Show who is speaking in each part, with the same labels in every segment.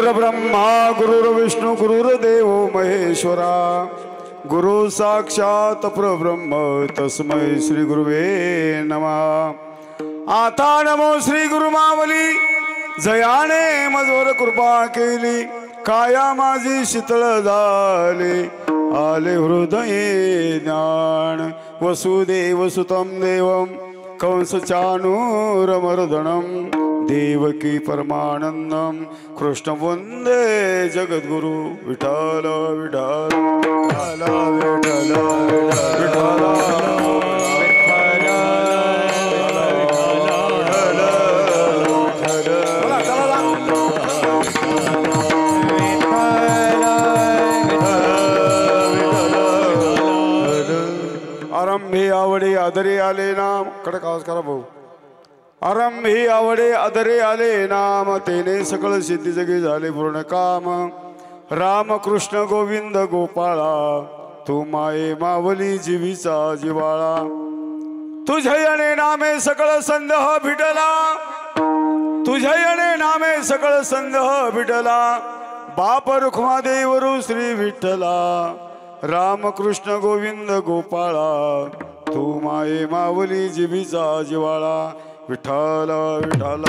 Speaker 1: गुरुर्ब्रह्मा गुरुर्विष्णू गुरुर्देव महेश्वरा गुरु साक्षात परब्रह्म तस्मै श्री गुरुवे नमः। आता नमो श्री गुरुमावली जयाने मजवर कृपा केली काया माझी शीतळ झाली आले हृदये ज्ञान वसुदेव सुतं देवं कंस चाणूरमर्दनम देवकी परमानंदम कृष्ण वंदे जगद्गुरु विठ्ठल विठ्ठल विठ्ठल विठ्ठल आरंभी आवडे आदरे आले नाम कडक आवाज करा भाऊ। आरंभी आवडे आदरे आले नाम तेने सकळ सिद्धी जगी झाले पूर्ण काम। राम कृष्ण गोविंद गोपाळा तू माये मावली जीवीचा जिवाळा। तुझे येणे नामे सकळ संदेह भिटला तुझे येणे नामे सकळ संदेह भिटला। बाप रुक्मादेवरू श्री विठ्ठला राम कृष्ण गोविंद गोपाळा तू माये मावली जीवीचा जिवाळा। विठ्ठल विठ्ठल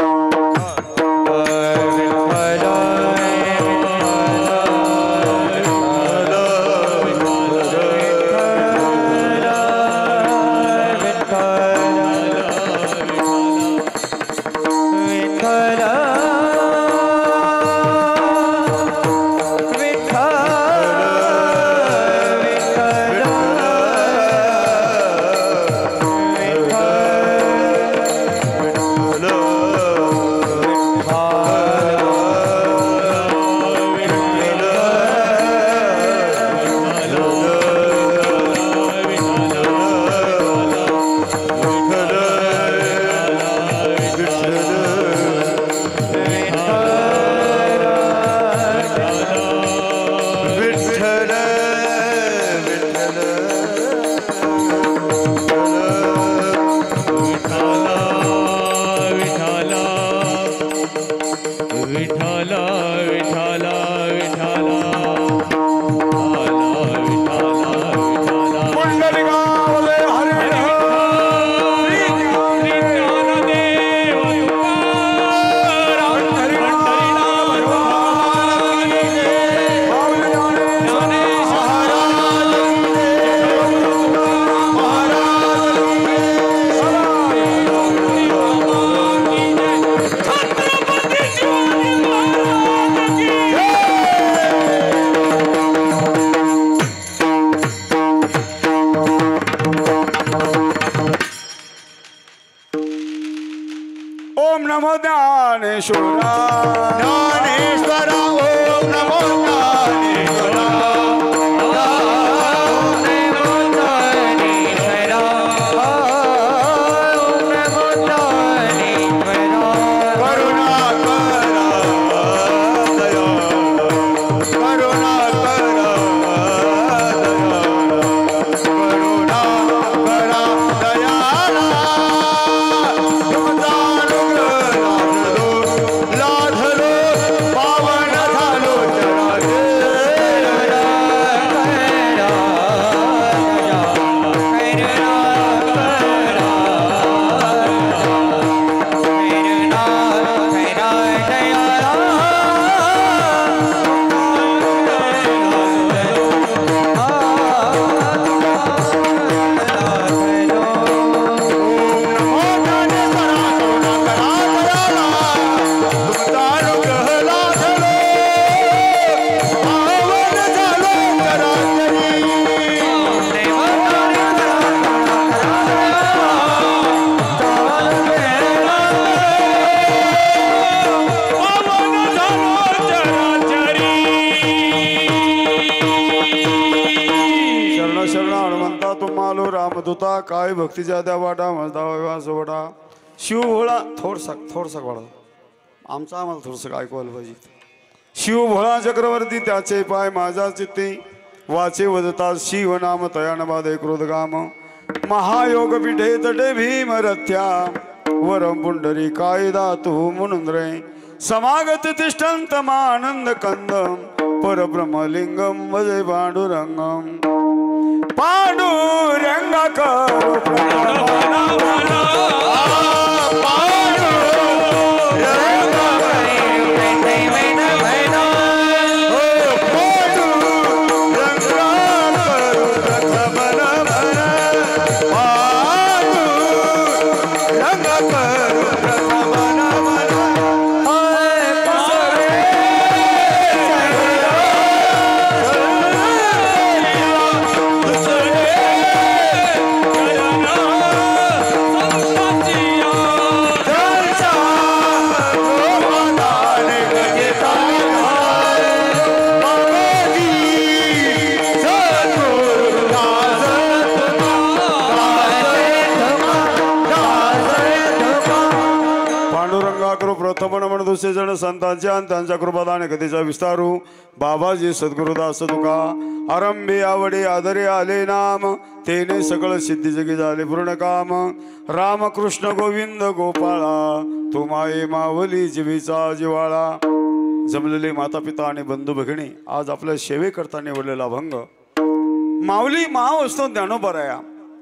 Speaker 1: काय भक्तीच्या त्या वाटा माझा सोडा शिव भोळा थोडसा वाढा आमचा आम्हाला थोडंसं ऐकवायला पाहिजे। शिव भोळा चक्रवर्ती त्याचे पाय माझा चित्ती वाचे वदतात शिव नाम तयान बाधे क्रोधगाम। महायोग पीठे तटे भीम रथ्या वरम पुंडरी कायदा तू म्हणून रे समागत तिष्ठन्तमानंद कंदम परब्रह्मलिंगम वजय पांडुरंगम पांडुरंगा करो दुसरे जण संतांच्या आणि त्यांच्या कृपादान कधीचा विस्तारू बाबाजी सद्गुरुदास तुका आरंभे आवडे आदरे आले नाम तेने सकळ सिद्धी जगी झाले पूर्ण काम रामकृष्ण गोविंद गोपाळा तो माये मावली जीवीचा जिवाळा जमलेले माता पिता आणि बंधू भगिनी आज आपल्या सेवेकरता निवडलेला अभंग माऊली महावस्तू ज्ञानोबराया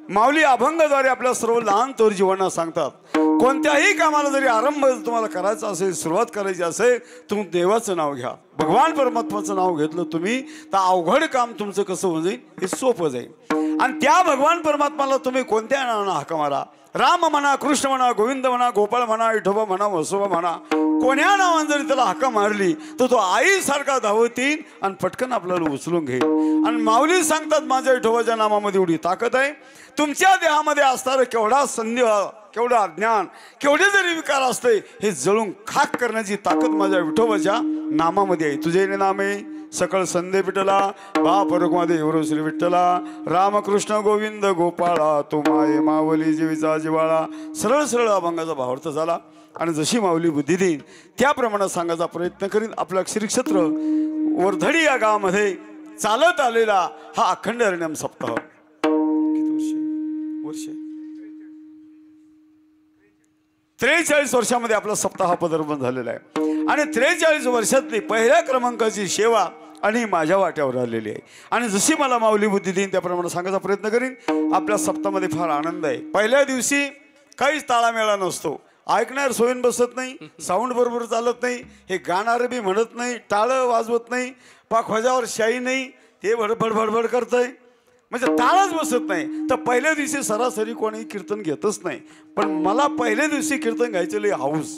Speaker 1: माऊली अभंगाद्वारे आपल्या सर्व लहान थोर जीवनात सांगतात कोणत्याही कामाला जरी आरंभ तुम्हाला करायचा असेल सुरुवात करायची असेल तुम्ही देवाचं नाव घ्या भगवान परमात्माचं नाव घेतलं तुम्ही तर अवघड काम तुमचं कसं होऊन जाईल हे सोपं जाईल आणि त्या भगवान परमात्माला तुम्ही कोणत्या नावानं हाका मारा राम म्हणा कृष्ण म्हणा गोविंद म्हणा गोपाळ म्हणा विठोबा म्हणा वसोबा म्हणा कोण्या नावाने जरी त्याला हाका मारली तर तो आईसारखा धावतीन आणि पटकन आपल्याला उचलून घेईल आणि माऊली सांगतात माझ्या विठोबाच्या नामामध्ये एवढी ताकद आहे तुमच्या देहामध्ये असणारं केवढा संदेह केवढं अज्ञान केवढे जरी विकार असते हे जळून खाक करण्याची ताकद माझ्या विठोबाच्या नामामध्ये आहे तुझे नामे सकळ संदे विठ्ठला बाप रुक्मादे एवढं श्री विठ्ठला रामकृष्ण गोविंद गोपाळा तो माये मावली जीवीचा जिवाळा सरळ सरळ अभंगाचा भावार्थ झाला आणि जशी माऊली बुद्धी देईन त्याप्रमाणे सांगायचा प्रयत्न करीन आपलं श्रीक्षेत्र वर्धडी या गावामध्ये चालत आलेला हा अखंड हरिनाम सप्ताह किती वर्ष 43 वर्षामध्ये आपला सप्ताह पदार्पण झालेला आहे आणि 43 वर्षातली पहिल्या क्रमांकाची सेवा आणि माझ्या वाट्यावर आलेली आहे आणि जशी मला माऊली बुद्धी देईन त्याप्रमाणे सांगायचा प्रयत्न करीन आपल्या सप्ताहामध्ये फार आनंद आहे पहिल्या दिवशी काहीच ताळामेळा नसतो ऐकणार सोयीन बसत नाही साऊंड बरोबर चालत नाही हे गाणारे बी म्हणत नाही टाळं वाजवत नाही पाखवाजावर शाई नाही ते भडभड भडभड करतंय म्हणजे ताळच बसत नाही तर पहिल्या दिवशी सरासरी कोणी कीर्तन घेतच नाही पण मला पहिल्या दिवशी कीर्तन घ्यायचं लय हाऊस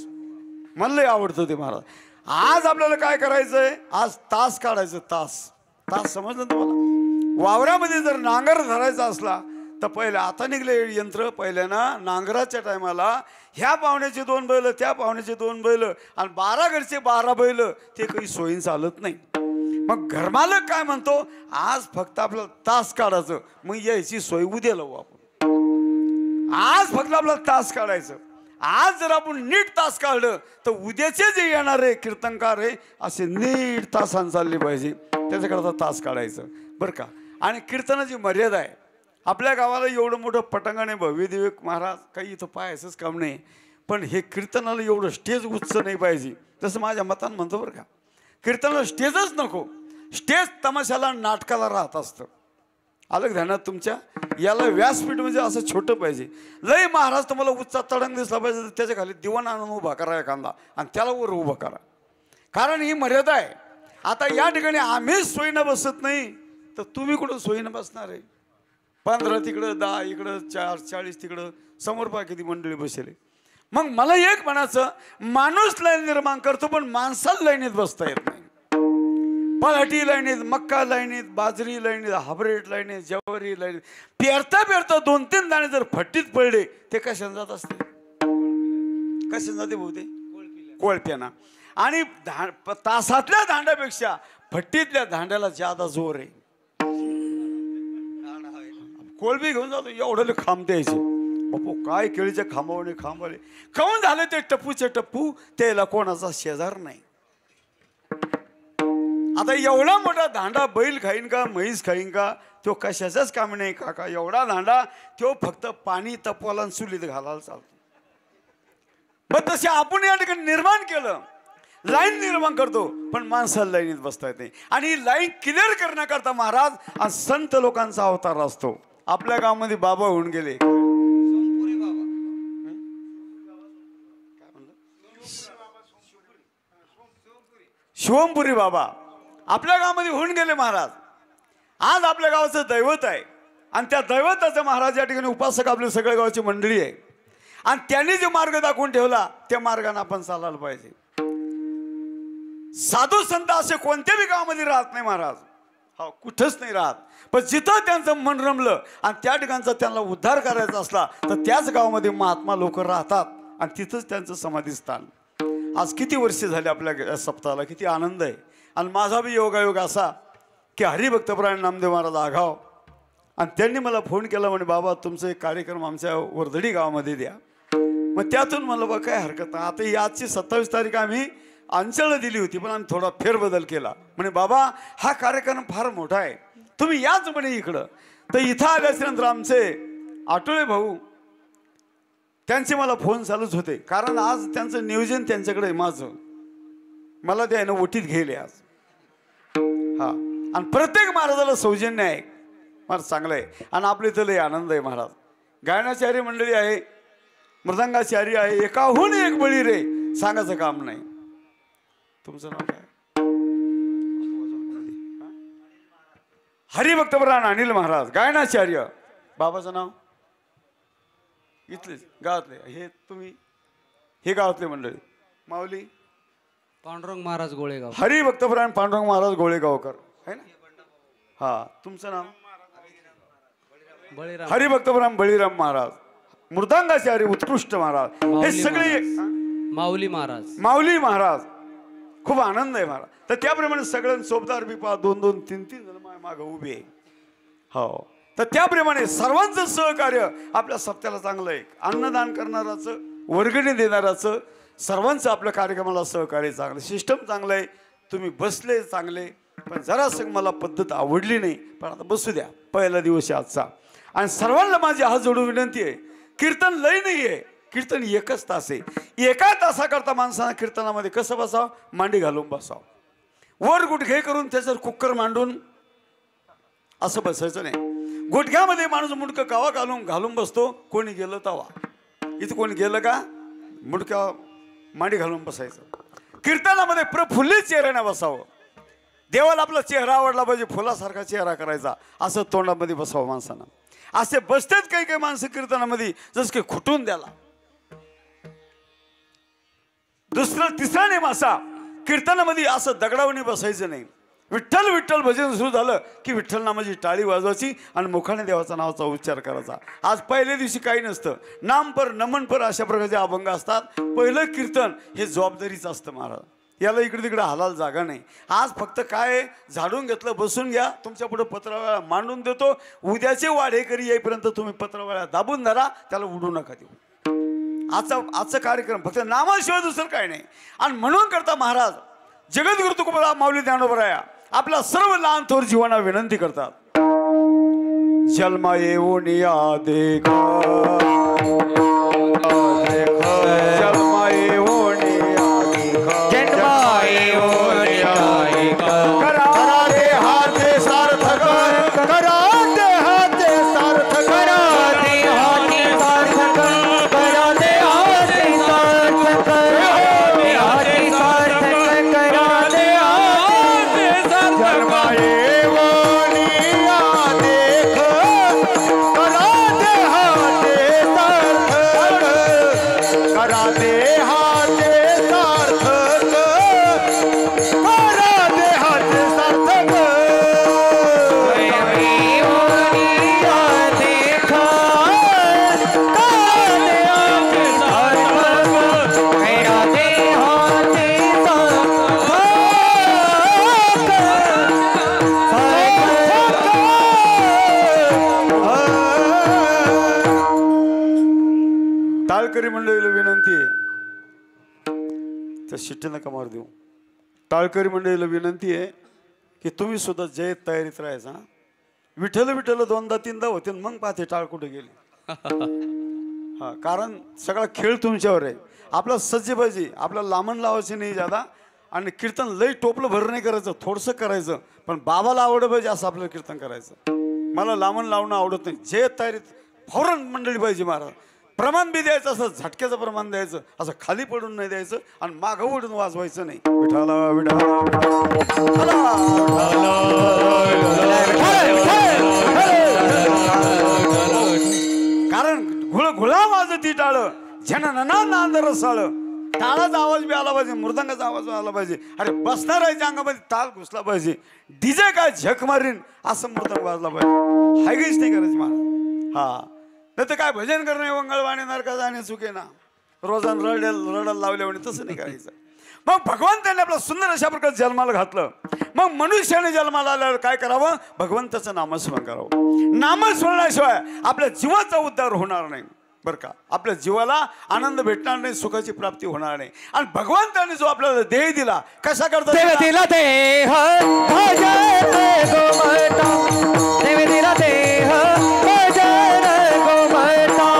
Speaker 1: मला लय आवडतं ते महाराज आज आपल्याला काय करायचंय आज तास काढायचं तास समजलं तुम्हाला वावरामध्ये जर नांगर धरायचा असला तर पहिले आता निघले यंत्र पहिल्यानं नांगराच्या टायमाला ह्या पाहुण्याचे 2 बैल त्या पाहुण्याचे 2 बैल आणि 12 घरचे 12 बैल ते काही सोयीन चालत नाही मग घरमालक काय म्हणतो आज फक्त आपल्याला तास काढायचं मग यायची सोय उद्या लावू आपण आज फक्त आपल्याला तास काढायचं आज जर आपण नीट तास काढलं तर उद्याचे जे येणारे कीर्तनकार आहे असे नीट तासांनी चालले पाहिजे त्याच्याकरता तास काढायचं बरं का आणि कीर्तनाची मर्यादा आहे आपल्या गावाला एवढं मोठं पटांगण आहे भव्य दिव्य महाराज काही इथं पाहायचंच काम नाही पण हे कीर्तनाला एवढं स्टेज उच्च नाही पाहिजे तसं माझ्या मतानं म्हणतो बरं का कीर्तनाला स्टेजच नको स्टेज तमाशाला नाटकाला राहत असतं अलग ध्यानात तुमच्या याला व्यासपीठ म्हणजे असं छोटं पाहिजे लय महाराज तुम्हाला उच्चा तडंग दिसला पाहिजे तर त्याच्या खाली दिवाण आणून उभा करा एखादा आणि त्याला वर उभा करा कारण ही मर्यादा आहे आता या ठिकाणी आम्हीच सोयीनं बसत नाही तर तुम्ही कुठं सोयीनं बसणार आहे 15 तिकडं 10 इकडं 4 40 तिकडं समोर पहा किती मंडळी बसले मग मला एक म्हणायचं माणूस लाईन निर्माण करतो पण माणसाला लाईनीत बसता येत नाही पराठी लाईनीत मक्का लाईनीत बाजरी लाईनीत हायब्रिड लाईनीत ज्वारी लाईनीत पेरता 2-3 दाणे जर फट्टीत पडले ते कशाने जात असते कशाने जाते भाऊ ते कोळप्याना आणि तासातल्या दांड्यापेक्षा फट्टीतल्या दांड्याला ज्यादा जोर आहे कोळबी घेऊन जातो एवढं खांब द्यायचे बापू काय केळीच्या खांबावणे खांबावले खाऊन झाले ते टप्पूचे टप्पू त्याला कोणाचा शेजार नाही आता एवढा मोठा दांडा बैल खाईन का म्हैस खाईन का तो कशाचाच काम नाही काका एवढा दांडा तो फक्त पाणी तपवाला आणि चुलीत घालायला चालतो मग तसे आपण या ठिकाणी निर्माण केलं लाईन निर्माण करतो, पण माणसाला लाईनीत बसता येत नाही. आणि ही लाईन क्लिअर करण्याकरता महाराज आणि संत लोकांचा अवतार असतो. आपल्या गावामध्ये बाबा होऊन गेले, शिवमपुरी बाबा आपल्या गावामध्ये होऊन गेले महाराज. आज आपल्या गावाचं दैवत आहे आणि त्या दैवताचं महाराज या ठिकाणी उपासक आपल्या सगळ्या गावाची मंडळी आहे. आणि त्यांनी जो मार्ग दाखवून ठेवला त्या मार्गाने आपण चालायला पाहिजे. साधू संत असे कोणत्या बी गावामध्ये राहत नाही महाराज, हा कुठंच नाही राहत. पण जिथं त्यांचं मन रमलं आणि त्या ठिकाणचा त्यांना उद्धार करायचा असला तर त्याच गावामध्ये महात्मा लोक राहतात आणि तिथंच त्यांचं समाधीस्थान. आज किती वर्षे झाले आपल्या सप्ताहाला, किती आनंद आहे. आणि माझा बी योगायोग असा की हरिभक्तपरायण नामदेव महाराज आघाव आणि त्यांनी मला फोन केला, म्हणे बाबा तुमचा एक कार्यक्रम आमच्या वर्धडी गावामध्ये द्या. मग त्यातून मला बघा काय हरकत नाही. आता ही आजची 27 तारीख आम्ही अंचलला दिली होती, पण आम्ही थोडा फेरबदल केला. म्हणे बाबा हा कार्यक्रम फार मोठा आहे, तुम्ही याच म्हणे इकडं. तर इथं आल्याच्यानंतर आमचे आटोळे भाऊ त्यांचे मला फोन चालूच होते, कारण आज त्यांचं नियोजन त्यांच्याकडे माझं मला द्यायनं ओटीत घेले आज. हा आणि प्रत्येक महाराजाला सौजन्य आहे, फार चांगलं आहे. आणि आपल्या इथं लय आनंद आहे महाराज. गायनाचार्य मंडळी आहे, मृदंगाचार्य आहे, एकाहून एक बळी रे, सांगायचं काम नाही. तुमचं नाव काय? हरिभक्तपरायण अनिल महाराज गायनाचार्य. बाबाचं नाव इथले गावातले, हे तुम्ही हे गावातले मंडळी. माऊली
Speaker 2: पांडुरंग महाराज गोळेगाव.
Speaker 1: हरिभक्तपरायण पांडुरंग महाराज गोळेगावकर आहे ना. हा तुमचं नाव? हरिभक्तपरायण बळीराम महाराज. मृदंगाचार्य उत्कृष्ट महाराज. हे सगळे
Speaker 2: माऊली महाराज.
Speaker 1: माऊली महाराज. खूप आनंद आहे महाराज. तर त्याप्रमाणे सगळ्यांना सोबदार बी पहा, 2-2, 3-3 जण मागं उभे आहे. हो तर त्याप्रमाणे सर्वांचं सहकार्य आपल्या सप्त्याला चांगलं आहे. अन्नदान करणाराचं, वर्गणी देणाराचं, सर्वांचं आपल्या कार्यक्रमाला सहकार्य चांगलं, सिस्टम चांगलं आहे. तुम्ही बसले चांगले, पण जरासं मला पद्धत आवडली नाही, पण आता बसू द्या, पहिला दिवस आहे आजचा. आणि सर्वांना माझी हात जोडून विनंती आहे, कीर्तन लय नाही आहे, कीर्तन एकच तास आहे. एका तासाकरता माणसांना कीर्तनामध्ये कसं बसावं? मांडी घालून बसावं, वर गुडघे करून त्याच्यावर कुकर मांडून असं बसायचं नाही. गुडघ्यामध्ये माणूस मुंडकं कावा घालून बसतो. कोणी गेलं तवा, इथं कोणी गेलं का मुंडका मांडी घालून बसायचं. कीर्तनामध्ये प्रफुल्लित चेहऱ्याने बसावं. देवाला आपला चेहरा आवडला पाहिजे, फुलासारखा चेहरा करायचा, असं तोंडामध्ये बसावं माणसानं. असे बसतात काही काही माणसं कीर्तनामध्ये जसं काही खुटून द्याला. तिसरा नेम असा, कीर्तनामध्ये असं दगडावणी बसायचं नाही. विठ्ठल विठ्ठल भजन सुरू झालं की विठ्ठल नामाची टाळी वाजवायची आणि मुखाने देवाचा नावाचा उच्चार करायचा. आज पहिल्या दिवशी काही नसतं, नामपर नमनपर अशा प्रकारचे अभंग असतात. पहिलं कीर्तन हे जबाबदारीचं असतं महाराज. याला इकडे तिकडे हालायला जागा नाही. आज फक्त काय झाडून घेतलं, बसून घ्या, तुमच्या पुढे पत्रावळ्या मांडून देतो. उद्याचे वाढेकरी येईपर्यंत तुम्ही पत्रावळ्या दाबून धरा, त्याला उडू नका देऊ. आजचा कार्यक्रम फक्त नामाशिवाय दुसरं काय नाही. आणि म्हणून करता महाराज जगद्गुरु तुकोबा माऊली ज्ञानोबराया आपला सर्व लहान थोर जीवांना विनंती करतात. जन्मा येऊन या देखा, जन्मा येऊन या देखा, जन्मा येऊन या देखा, करा दे हाते सार्थक, करा दे हाते सार्थक, करा दे हाते सार्थक, करा दे हाते सार्थक, करा दे हाते सार्थक, करा दे हाते सार्थक. जन्मा येऊन या देख, करा दे हाते सार्थक, करा दे हाते सार्थक, करा दे हाते सार्थक. टाळकरी मंडळीला विनंती आहे, त्या शिट्टी नका मार देऊ. टाळकरी मंडळीला विनंती आहे की तुम्ही सुद्धा जयत तयारीत राहायचा. विठ्ठल विठ्ठल 2दा-3दा होते, मग पाहते टाळ कुठे गेली. हा कारण सगळा खेळ तुमच्यावर आहे. आपला सज्ज पाहिजे, आपल्याला लांबण लावायची नाही जादा. आणि कीर्तन लय टोपलं भर नाही करायचं, थोडंसं करायचं, पण बाबाला आवडलं पाहिजे असं आपलं कीर्तन करायचं. मला लावून लावणं आवडत नाही. जे तयारीत फौरन मंडळी पाहिजे महाराज. प्रमाण बी द्यायचं, असं झटक्याचं प्रमाण द्यायचं, असं खाली पडून नाही द्यायचं आणि मागं ओढून वाजवायचं नाही. विठाला कारण घुळघुळा वाजती टाळ, झननना नांद रसाळ. टाळाचा आवाज बी आला पाहिजे, मृदंगाचा आवाज आला पाहिजे. अरे बसणाऱ्याच्या अंगामध्ये ताल घुसला पाहिजे. डीजे काय झक मारीन असं मृदंग वाजला पाहिजे. हायगीच नाही करायची महाराज. हा नाही तर काय भजन करणे वंगळवाणी नरका जाणे चुके ना, रोजान रडायला लावल्याने तसं नाही करायचं. मग भगवंताने आपलं सुंदर अशा प्रकारे जन्माला घातलं. मग मनुष्याने जन्माला आल्यावर काय करावं? भगवंताचं नामस्मरण करावं. नामस्मरणाशिवाय आपल्या जीवाचा उद्धार होणार नाही बरं का. आपल्या जीवाला आनंद भेटणार नाही, सुखाची प्राप्ती होणार नाही. आणि भगवंताने जो आपल्याला देह दिला, कशा करता
Speaker 3: दिला देह भजन गोमटा, देव दिला देह भजन गोमटा,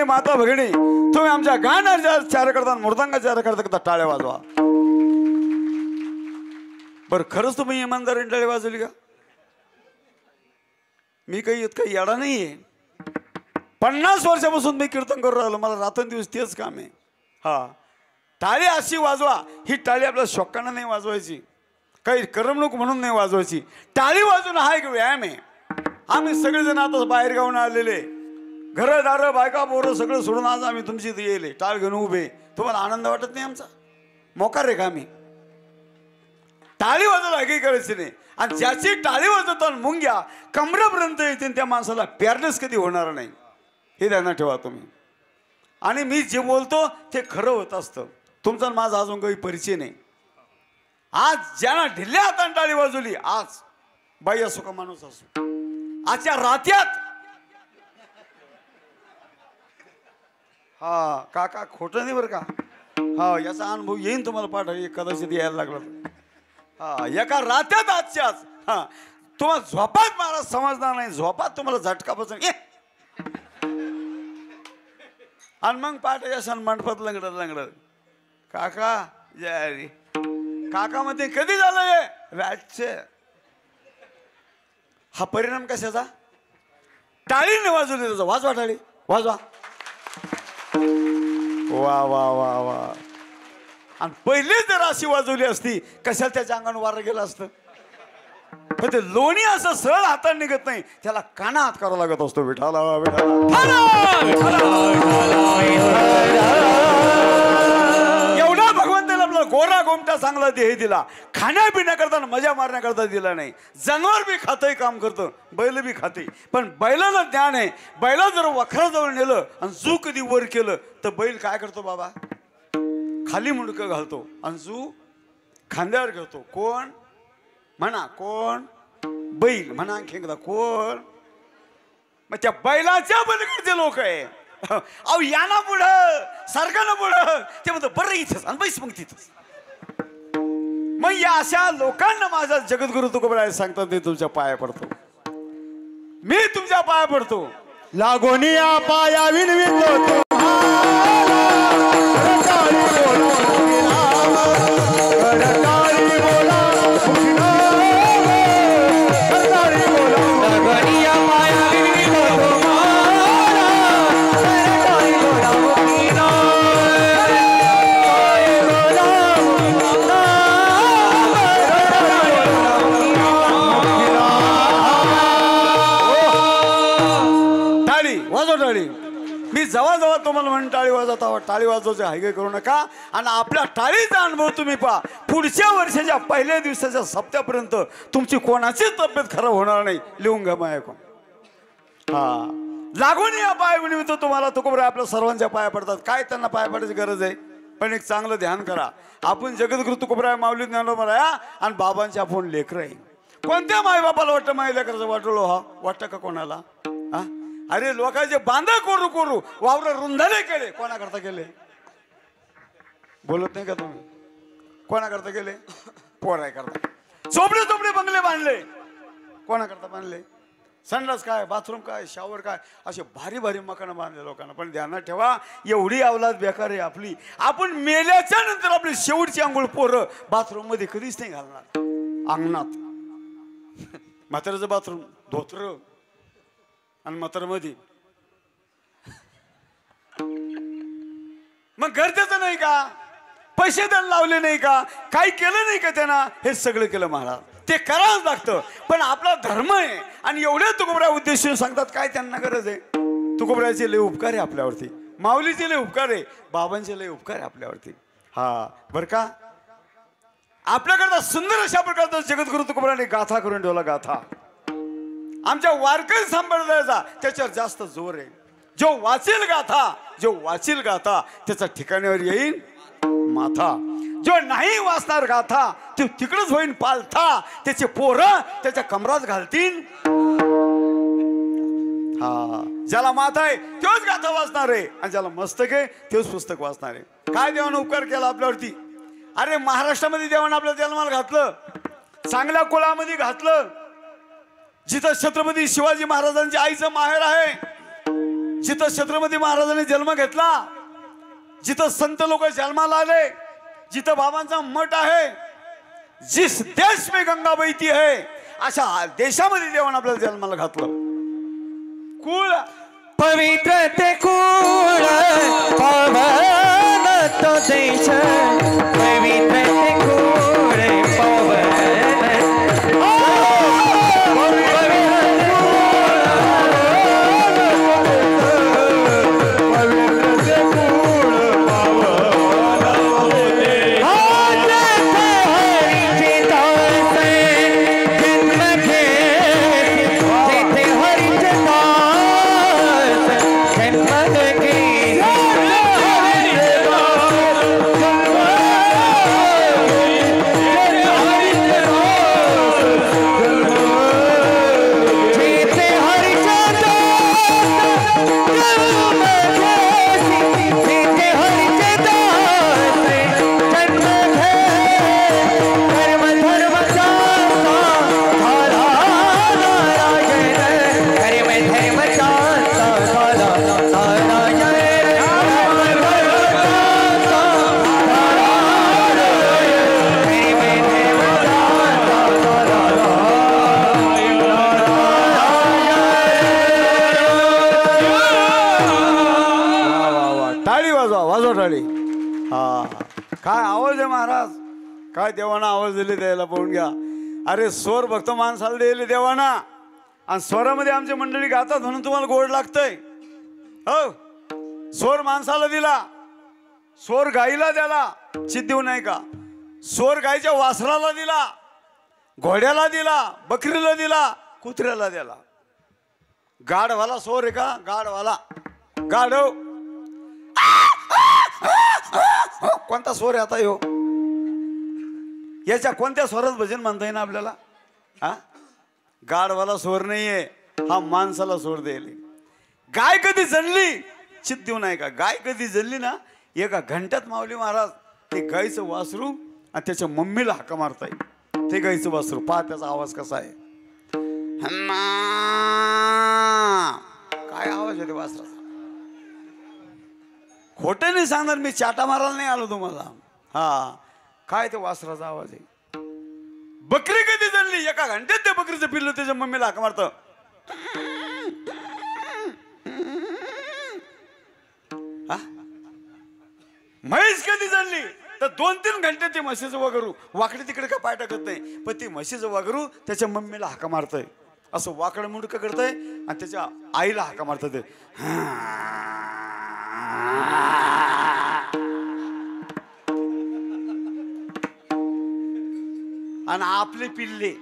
Speaker 1: माता भगिनी, तुम्ही आमच्या गाण्याच्या चार करता, मृदंगा चार करता टाळ्या वाजवा. बर खरंच तुम्ही इमानदारीने टाळी वाजवली का? मी काही इतका येडा नाहीये. 50 वर्षापासून मी कीर्तन करून राहिलो, मला रात्रंदिवस तेच काम आहे. हा टाळी अशी वाजवा. ही टाळी आपल्या शोकानं नाही वाजवायची, काही करमणूक म्हणून नाही वाजवायची. टाळी वाजवणं हा एक व्यायाम आहे. आम्ही सगळेजण आता बाहेर गावून आलेले, घरदार बायका पोरं सगळं सोडून आज आम्ही तुमची इथे येले, टाळ घेऊन उभे. तुम्हाला आनंद वाटत नाही आमचा? मोकार रे का आम्ही? टाळी वाजवला काही करायची नाही. आणि ज्याची टाळी वाजवतो मुंग्या कमरेपर्यंत येतील त्या माणसाला पॅरलेस कधी होणार नाही, हे ध्यानात ठेवा तुम्ही. आणि मी जे बोलतो ते खरं होत असतं. तुमचा माझा अजून काही परिचय नाही. आज ज्यांना ढिल्ल्या हाताने टाळी वाजवली, आज बाई असो का माणूस असो, आजच्या रात्यात हा काका खोटं नाही बरं का. हा याचा अनुभव येईन तुम्हाला पाठ, कदाचित यायला लागला. हा एका रात्यात आजच्याच हा तुम्हाला झोपात महाराज समजणार नाही. झोपात तुम्हाला झटका बसून आणि मग पाठ या मंडपात लंगडत काका जय काका मध्ये कधी झालंय रातचे. हा परिणाम कशाचा? टाळीने वाजवली. त्याचा वाजवा टाळी वाजवा. वा वा वा वा. आणि पहिले जर अशी वाजवली असती कशाला त्याच्या अंगाने वारं गेलं असतं. पण ते लोणी असं सरळ हातात निघत नाही, त्याला काना हात करावा लागत असतो. विठाला एवढा भगवंताला आपला गोरा गोमटा चांगला देह दिला. खाण्यापिण्याकरता मजा मारण्याकरता दिला नाही. जनावर बी खातंय, काम करतं, बैल बी खाते. पण बैलाला ज्ञान आहे. बैला जर वखराजवळ नेलं आणि जू कधी वर केलं तर बैल काय करतो बाबा? खाली मुंडकं घालतो आणि जू खांद्यावर घेतो. कोण म्हणा? कोण? बैल म्हणा. खेकदा कोण? मग त्या बैलाच्या पलीकडचे लोक आहे. अहो याना पुढं सारखं ना पुढं ते म्हणतो बरं इथंच आणि बैस मग तिथंच. मग या अशा लोकांना माझा जगद्गुरु तुकोबराय सांगतात मी तुमच्या पाया पडतो. मी तुमच्या पाया पडतो.
Speaker 3: लागोनिया पाया विनवितो
Speaker 1: मी जेव्हा जेव्हा तुम्हाला म्हणून टाळी वाजवता टाळी वाजवायचे हायगे करू नका आणि आपल्या टाळीचा अनुभव तुम्ही पहा. पुढच्या वर्षाच्या पहिल्या दिवसाच्या सप्त्यापर्यंत तुमची कोणाचीच तब्येत खराब होणार नाही. लिहून घ्या माया कोण. हा लागून या पाय निमित्त तुम्हाला तुकोबराय आपल्या सर्वांच्या पाया पडतात. काय त्यांना पाया पडायची गरज आहे. पण एक चांगलं ध्यान करा. आपण जगद्गुरु तुकोबराय माऊली ज्ञानोबा आणि बाबांचे आपण लेकर आहे. कोणत्या मायबापाला वाटतं माय लेकराचं वाटलो हा वाटतं का कोणाला. हा अरे लोकांचे बांधा कोरू कोरू वावर रुंधाले केले. कोणाकरता केले बोलत नाही का तुम्ही. कोणाकरता केले पोराय करता. चोपडे चोपडे बंगले बांधले. कोणाकरता बांधले. संडास काय बाथरूम काय शावर काय असे भारी भारी मकान बांधले लोकांना. पण ध्यानात ठेवा एवढी अवलाद बेकार आहे आपली. आपण मेल्याच्या नंतर आपली शेवटची आंघोळ पोरं बाथरूम मध्ये कधीच नाही घालणार. अंगणात म्हाताऱ्याचं बाथरूम धोत्र आणि म्हाताऱ्यामध्ये मग गरजेचं नाही का. पैसे त्यांना लावले नाही का. काही केलं नाही का त्यांना. हे सगळं केलं महाराज. ते करावंच लागतं. पण आपला धर्म आहे आणि एवढे तुकोबराय उद्देश सांगतात. काय त्यांना गरज आहे. तुकोबरायचे लय उपकार आहे आपल्यावरती. माऊलीचे लय उपकार आहे. बाबांचे लय उपकार आहे आपल्यावरती. हा बरं का. आपल्याकडचा सुंदर अशा प्रकारचा जगद्गुरु तुकोबराने गाथा करून ठेवला. गाथा आमच्या वारकरी संप्रदायाचा त्याच्यावर जास्त जोर आहे. जो वाचील गाथा त्याचा ठिकाणीवर येईल माथा. जो नाही वाचणार गाथा तो तिकडच होईल पालथा. त्याचे पोरं त्याच्या कमरात घालतील. हा ज्याला माथा आहे तोच गाथा वाचणार आहे आणि ज्याला मस्तक आहे तोच पुस्तक वाचणार आहे. काय देवानं उपकार केला आपल्यावरती. अरे महाराष्ट्रामध्ये देवानं आपल्या जन्माला घातलं. चांगल्या कुळामध्ये घातलं. जिथं छत्रपती शिवाजी महाराजांच्या आईचं माहेर आहे. जिथं छत्रपती महाराजांनी जन्म घेतला. जिथं संत लोक जन्माला आले. जिथं बाबांचा मठ आहे. जिस देश में गंगा बहती है अशा देशामध्ये देवानं आपल्याला जन्माला घातलं. कुळ
Speaker 3: पवित्र ते कुळ पावन तो देश. पवित्र ते कुळ पावन
Speaker 1: काय आवाज आहे महाराज. काय देवाना आवाज दिले द्यायला पाहून घ्या. अरे स्वर भक्त माणसाला दिले देवाना आणि स्वरामध्ये आमची मंडळी गातात म्हणून तुम्हाला गोड लागतंय. हो स्वर माणसाला दिला. स्वर गाईला द्याला चित देऊ नाही का. स्वर गाईच्या वासराला दिला. घोड्याला दिला. बकरीला दिला. कुत्र्याला दिला. गाढवाला स्वर आहे का. गाढवाला गाढव कोणता स्वर आहे आता. यो याच्या कोणत्या स्वरात भजन म्हणता येईल आपल्याला. हा गाढवाला स्वर नाहीये. हा माणसाला स्वर द्यायला. गाय कधी जणली चित देऊ नाही का. गाय कधी जणली ना एका घंट्यात माऊली महाराज ते गायचं वासरू आणि त्याच्या मम्मीला हाका मारताय. ते गायचं वासरू पहा त्याचा आवाज कसा आहे. काय आवाज आहे वासराचा. खोटं नाही सांगणार मी. चाटा मारायला नाही आलो तुम्हाला. हा काय ते वासराचा आवाज आहे. बकरी कधी जणली एका घंट्यात ते बकरीचं पिल्लू त्याच्या मम्मीला हाक मारत. म्हैस कधी जणली तर 2-3 घंटे ते म्हशीचं वगरू वाकडे तिकडे काय पाय टाकत नाही. पण ती म्हशीचं वगरू त्याच्या मम्मीला हाका मारतय. असं वाकडं मुंडकं करतय आणि त्याच्या आईला हाका मारत. ते आणि आपले पिल्ले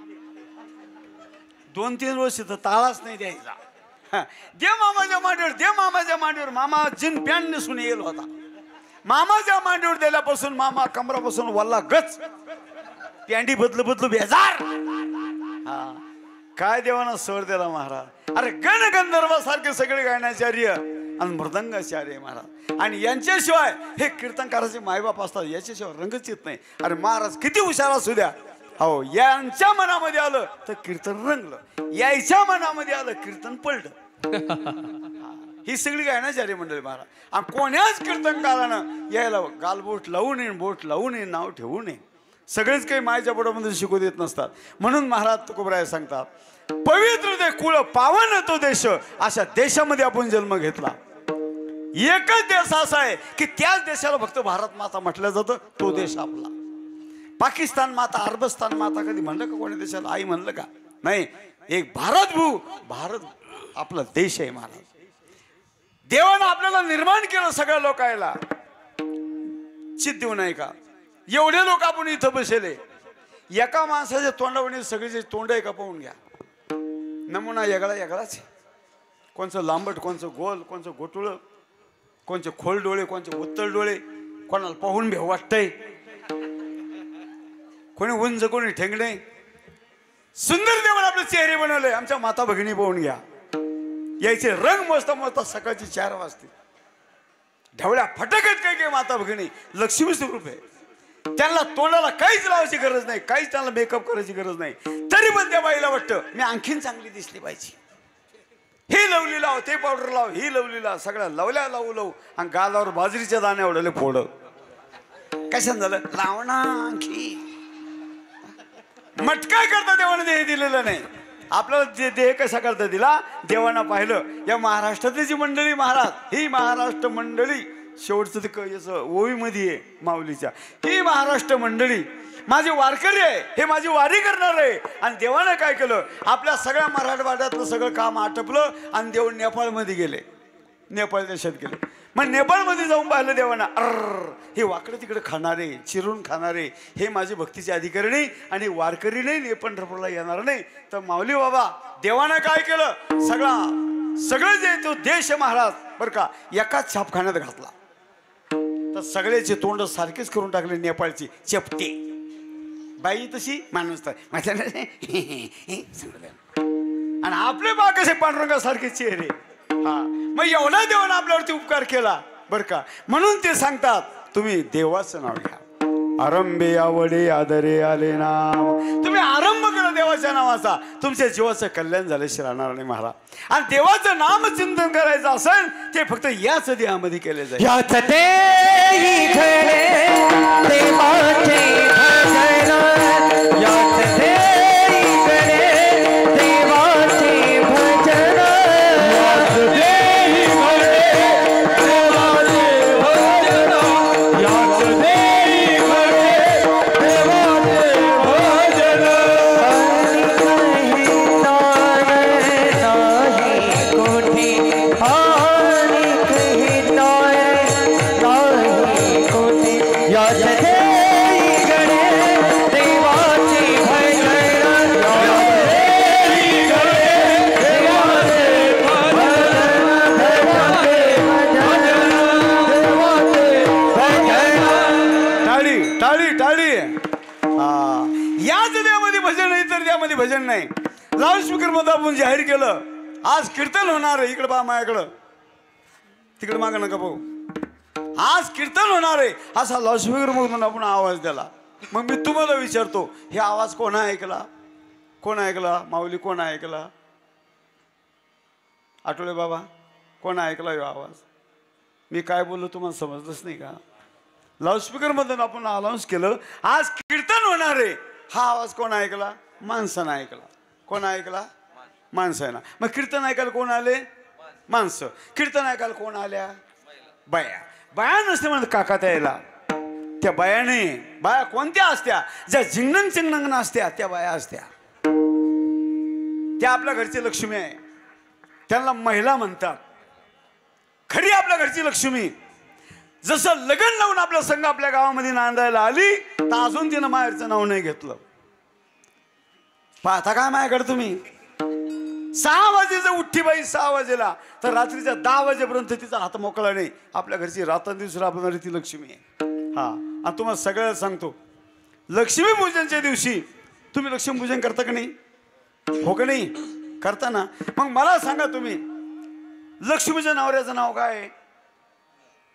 Speaker 1: 2-3 वर्ष तर ताळाच नाही द्यायचा. दे मामाच्या मांडीवर, दे मामाच्या मांडीवर. मामा जीन पॅन्ट नेसून येईल होता. मामाच्या मांडीवर दिल्यापासून मामा कमरापासून वल्ला गच, पॅन्टी बदलू बेजार. हा काय देवाना सर दिला महाराज. अरे गण गंधर्वासारखे सगळे गायनाचार्य आणि मृदंगाचार्य महाराज. आणि यांच्याशिवाय हे कीर्तनकाराचे मायबाप असतात, याच्याशिवाय रंगच येत नाही. अरे महाराज किती हुशार असू द्या, हो यांच्या मनामध्ये आलं तर कीर्तन रंगलं, यायच्या मनामध्ये आलं कीर्तन पडलं. ही सगळी गायनाचार्य मंडळी महाराज. आणि कोण्याच कीर्तनकारानं यायला गालबोट लावू नये, बोट लावू नये, नाव ठेवू नये. सगळेच काही मायच्या पोटामध्ये शिकू देत नसतात. म्हणून महाराज तुकोबराय सांगतात, पवित्र ते कुळ पावन तो देश. अशा देशामध्ये आपण जन्म घेतला. एकच देश असा आहे की त्याच देशाला फक्त भारत माता म्हटलं जातं, तो देश आपला. पाकिस्तान माता, अरबस्तान माता कधी म्हणलं का कोणी देशाला आई म्हणलं का? नाही. एक भारत भू, भारत आपला देश आहे महाराज. देवानं आपल्याला निर्माण केलं सगळ्या लोकायला. चित देऊ नाही का? एवढे लोक आपण इथं बसले, एका माणसाच्या तोंडावणी सगळेचे तोंड आहे का पाहून घ्या. नमुना वेगळाच. कोणचं लांबट, कोणचं गोल, कोणचं गोटुळ, कोणचे खोल डोळे, कोणचे उत्तर डोळे. कोणाला पाहून भेव वाटतंय, कोणी उंच, कोणी ठेंगणे. सुंदर देवाला आपले चेहरे बनवले. आमच्या माता भगिनी पाहून घ्या, यायचे रंग मस्त सकाळची 4 वाजते. ढवळ्या फटकत काही माता भगिनी लक्ष्मी स्वरूप आहे. त्यांना तोंडाला काहीच लावायची गरज नाही, काहीच त्यांना मेकअप करायची गरज नाही. तरी पण त्या बाईला वाटतं मी आणखीन चांगली दिसली पाहिजे. ही लवली लाव, ते पावडर लाव, ही लवली लाव, सगळ्या लवल्या लावू आणि गालावर बाजरीच्या दाण्या उडवले फोड. कशाने झालं? लावणा आणखी मटकाय करता देवाने देह दिलेलं नाही. आपल्याला देह कसा करता दिला? देवाना पाहिलं. या महाराष्ट्रातली जी मंडळी महाराज, ही महाराष्ट्र मंडळी शेवटचं ते ओवीमध्ये आहे माऊलीच्या. ही महाराष्ट्र मंडळी माझे वारकरी आहे, हे माझी वारी करणार आहे. आणि देवानं काय केलं? आपल्या सगळ्या मराठवाड्यातलं सगळं काम आटपलं आणि देव नेपाळमध्ये गेले, नेपाळ देशात गेले. मग नेपाळमध्ये जाऊन पाहिलं देवाना, हे वाकडं तिकडे खाणारे, चिरून खाणारे, हे माझे भक्तीचे अधिकारी नाही आणि वारकरी नाही, पंढरपूरला येणार नाही. तर माऊली बाबा देवानं काय केलं? सगळं जे तो देश महाराज बरं का एकाच छापखान्यात घातला. तर सगळ्याचे तोंड सारखेच करून टाकले. नेपाळची चपटे बाई तशी, माणूस तर आणि आपले बा कसे पांडुरंगासारखे चेहरे. हा मग एवढा देवानं आपल्यावरती उपकार केला बरं का. म्हणून ते सांगतात तुम्ही देवाचं नाव घ्या. आरंभे आवडे आदरे आले नाम. तुम्ही आरंभ करा देवाच्या नावाचा, तुमच्या जीवाचं कल्याण झाल्याशिवाय राहणार नाही महाराज. आणि देवाचं नाम चिंतन करायचं असेल ते फक्त याच देहामध्ये केले जाईल.
Speaker 3: याच देही घडे देवाचे भजन, याच देही घडे देवाचे भजन, याच देही घडे देवाचे भजन, याच देही घडे देवाचे भजन. नाही कोठी हानी कही नाही कोठी, याच देही घडे देवाचे भजन, याच देही घडे देवाचे भजन,
Speaker 1: टाळी टाळी टाळी. हा याच देवामध्ये भजन नाही तर त्यामध्ये भजन नाही. लाऊडस्पीकर मध्ये आपण जाहीर केलं आज कीर्तन होणार आहे. इकडे पहा माझ्याकडं, तिकडे मागं नका पाहू. आज कीर्तन होणार आहे असा लाऊडस्पीकर मधून आपण आवाज दिला. मग मी तुम्हाला विचारतो, हे आवाज कोण ऐकला? कोण ऐकला? माऊली कोण ऐकला? आठवले बाबा कोण ऐकला हा आवाज? मी काय बोललो तुम्हाला समजलंच नाही का? लाऊडस्पीकर मधून आपण अनाऊन्स केलं आज कीर्तन होणार आहे. हा आवाज कोण ऐकला? माणसानं ऐकला. कोण ऐकला? माणसानं. मग कीर्तन ऐकायला कोण आले? माणसं. कीर्तन ऐकायला कोण आल्या? बाया. बाया नसते म्हणत काका त्याला. त्या बायाने, बाया कोणत्या असत्या? ज्या झिंगण चिंगण असत्या त्या बाया असत्या. त्या आपल्या घरची लक्ष्मी आहे, त्यांना महिला म्हणतात. खरी आपल्या घरची लक्ष्मी. जसं लग्न लावून आपलं संघ आपल्या गावामध्ये नांदायला आली तर अजून तिनं माहेरचं नाव नाही घेतलं. पाहता काय माझ्याकडे तुम्ही 6 वाजेचं उठ्ठी बाई 6 वाजेला तर रात्रीच्या 10 वाजेपर्यंत तिचा हात मोकळा नाही. आपल्या घरची रात्रंदिवस राबणारी ती लक्ष्मी आहे. हा आणि तुम्हाला सगळ्याला सांगतो लक्ष्मीपूजनच्या दिवशी तुम्ही लक्ष्मीपूजन करता का नाही? हो का नाही करता ना? मग मला सांगा तुम्ही लक्ष्मीच्या नवऱ्याचं नाव काय आहे?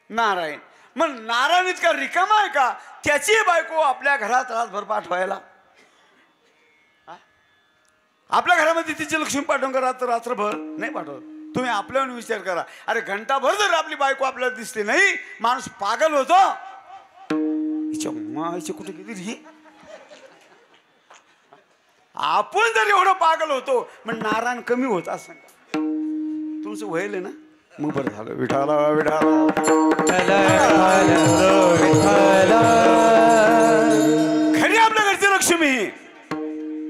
Speaker 1: नारायण. मग नारायण इतका रिकामा आहे का त्याची बायको आपल्या घरात रातभर पाठवायला? आपल्या घरामध्ये तिची लक्ष्मी पाठवून करा तर रात्रभर नाही पाठवत. तुम्ही आपल्यावर विचार करा. अरे घंटाभर जर आपली बायको आपल्याला दिसली नाही माणूस पागल होतो. कुठे गेली रे? आपण जर एवढं पागल होतो मग नारायण कमी होत असं तुमचं व्हायला ना. मग बरं झालं. विठाला खरी आपल्या घरची लक्ष्मी.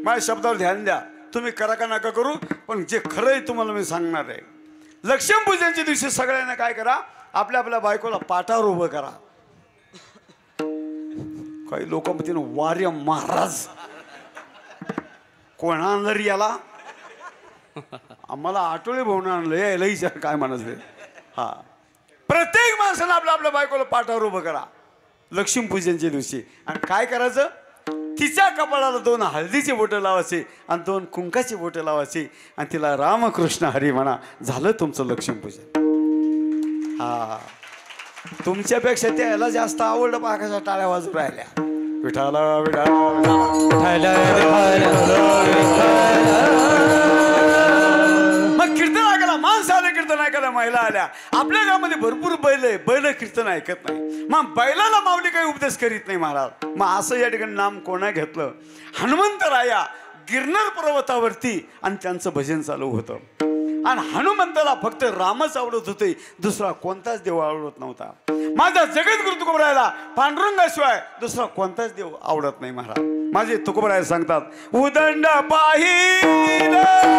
Speaker 1: माझ्या शब्दावर ध्यान द्या. तुम्ही करा का नका करू पण जे खरं आहे तुम्हाला मी सांगणार आहे. लक्ष्मीपूजनच्या दिवशी सगळ्यांना काय करा आपल्या आपल्या बायकोला पाटावर उभं करा. काही लोक म्हणतील वार्य महाराज कोण आणलं रे याला? आम्हाला आठवले भाऊन आणलं यायला विचार काय म्हणायचं. हा प्रत्येक माणसानं आपल्या आपल्या बायकोला पाटावर उभं करा लक्ष्मीपूजनच्या दिवशी. आणि काय करायचं तिच्या कपाळाला 2 हळदीची बोटं लावायची आणि 2 कुंकाची बोटं लावायची आणि तिला रामकृष्ण हरी म्हणा. झालं तुमचं लक्ष्मीपूजन. हा तुमच्यापेक्षा त्याला जास्त आवडलं पाकाच्या टाळ्या वाजून राहिल्या. विठाला मग कीर्तन ऐकायला माणसं आले, कीर्तन ऐकायला महिला आल्या. आपल्या गावामध्ये भरपूर बैल आहे. बैल कीर्तन ऐकत नाही. मग बैलाला माऊली काही उपदेश करीत नाही महाराज. मग असं या ठिकाणी नाम कोणा घेतलं? हनुमंतराया गिरनार पर्वतावरती आणि त्यांचं भजन चालू होतं. आणि हनुमंताला फक्त रामच आवडत होते. दुसरा कोणताच देव आवडत नव्हता. माझा जगद्गुरु तुकोबरायाला पांडुरंगाशिवाय दुसरा कोणताच देव आवडत नाही महाराज. माझे तुकोबराय सांगतात उदंड पाहिलं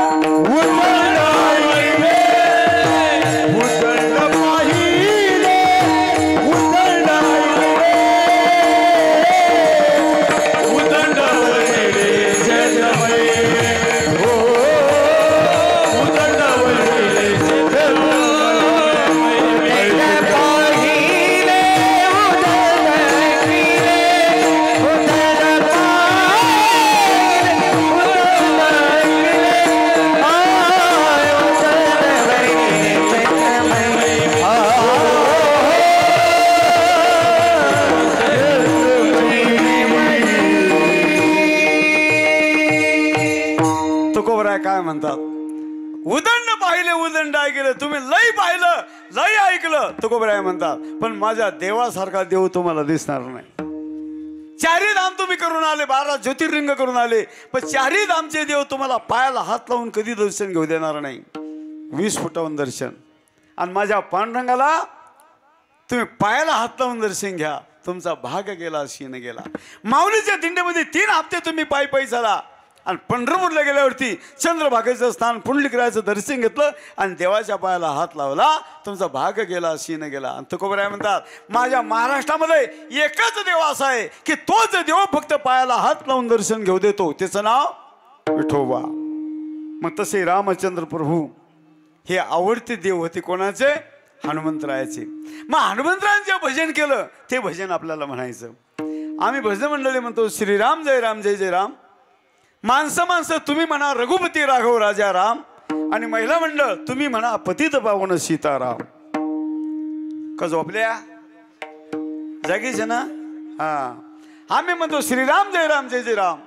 Speaker 1: काय म्हणतात उदंड पाहिले उदंड ऐकलं. तुम्ही लई पाहिलं लई ऐकलं तुकोबराय म्हणतात पण माझ्या देवासारखा देव तुम्हाला दिसणार नाही. 4 धाम तुम्ही करून आले 12 ज्योतिर्लिंग करून आले पण 4 धामचे देव तुम्हाला पायाला हात लावून कधी दर्शन घेऊ देणार नाही. 20 फुटावून दर्शन. आणि माझ्या पांडुरंगाला तुम्ही पायाला हात लावून दर्शन घ्या. तुमचा भाग गेला शीन गेला. माऊलीच्या दिंडीमध्ये 3 हप्ते तुम्ही पायी पायी झाला आणि पंढरपूरला गेल्यावरती चंद्रभागेचं स्थान पुंडलिकरायाचं दर्शन घेतलं आणि देवाच्या पायाला हात लावला. तुमचा भाग गेला शीन गेला. आणि तुकोबराय म्हणतात माझ्या महाराष्ट्रामध्ये एकच देव असा आहे की तोच देव फक्त पायाला हात लावून दर्शन घेऊ देतो. त्याचं नाव विठोबा. मग तसे रामचंद्र प्रभू हे आवडते देव होते कोणाचे? हनुमंतरायाचे. मग हनुमंतरायांचे भजन केलं ते भजन आपल्याला म्हणायचं. आम्ही भजन मंडळी म्हणतो श्रीराम जय राम जय जय राम. माणसं तुम्ही म्हणा रघुपती राघव राजा राम. आणि महिला मंडळ तुम्ही म्हणा पतित पावन सीताराम. का झोपल्या जागीच ना? हा आम्ही म्हणतो श्रीराम जय राम जय जय राम.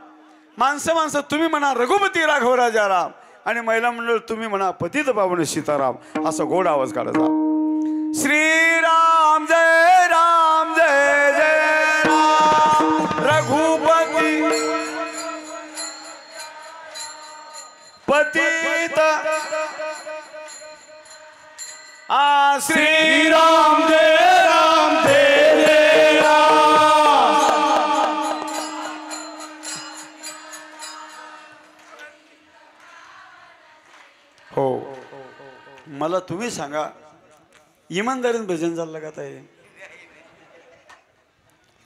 Speaker 1: माणसं तुम्ही म्हणा रघुपती राघव राजा राम. आणि महिला मंडळ तुम्ही म्हणा पतित पावन सीताराम. असा गोड आवाज काढायचा. श्रीराम जय जय राम रघुपती पतित श्रीराम जय जय राम. हो मला तुम्ही सांगा इमानदारीने भजन चाललं का ताई?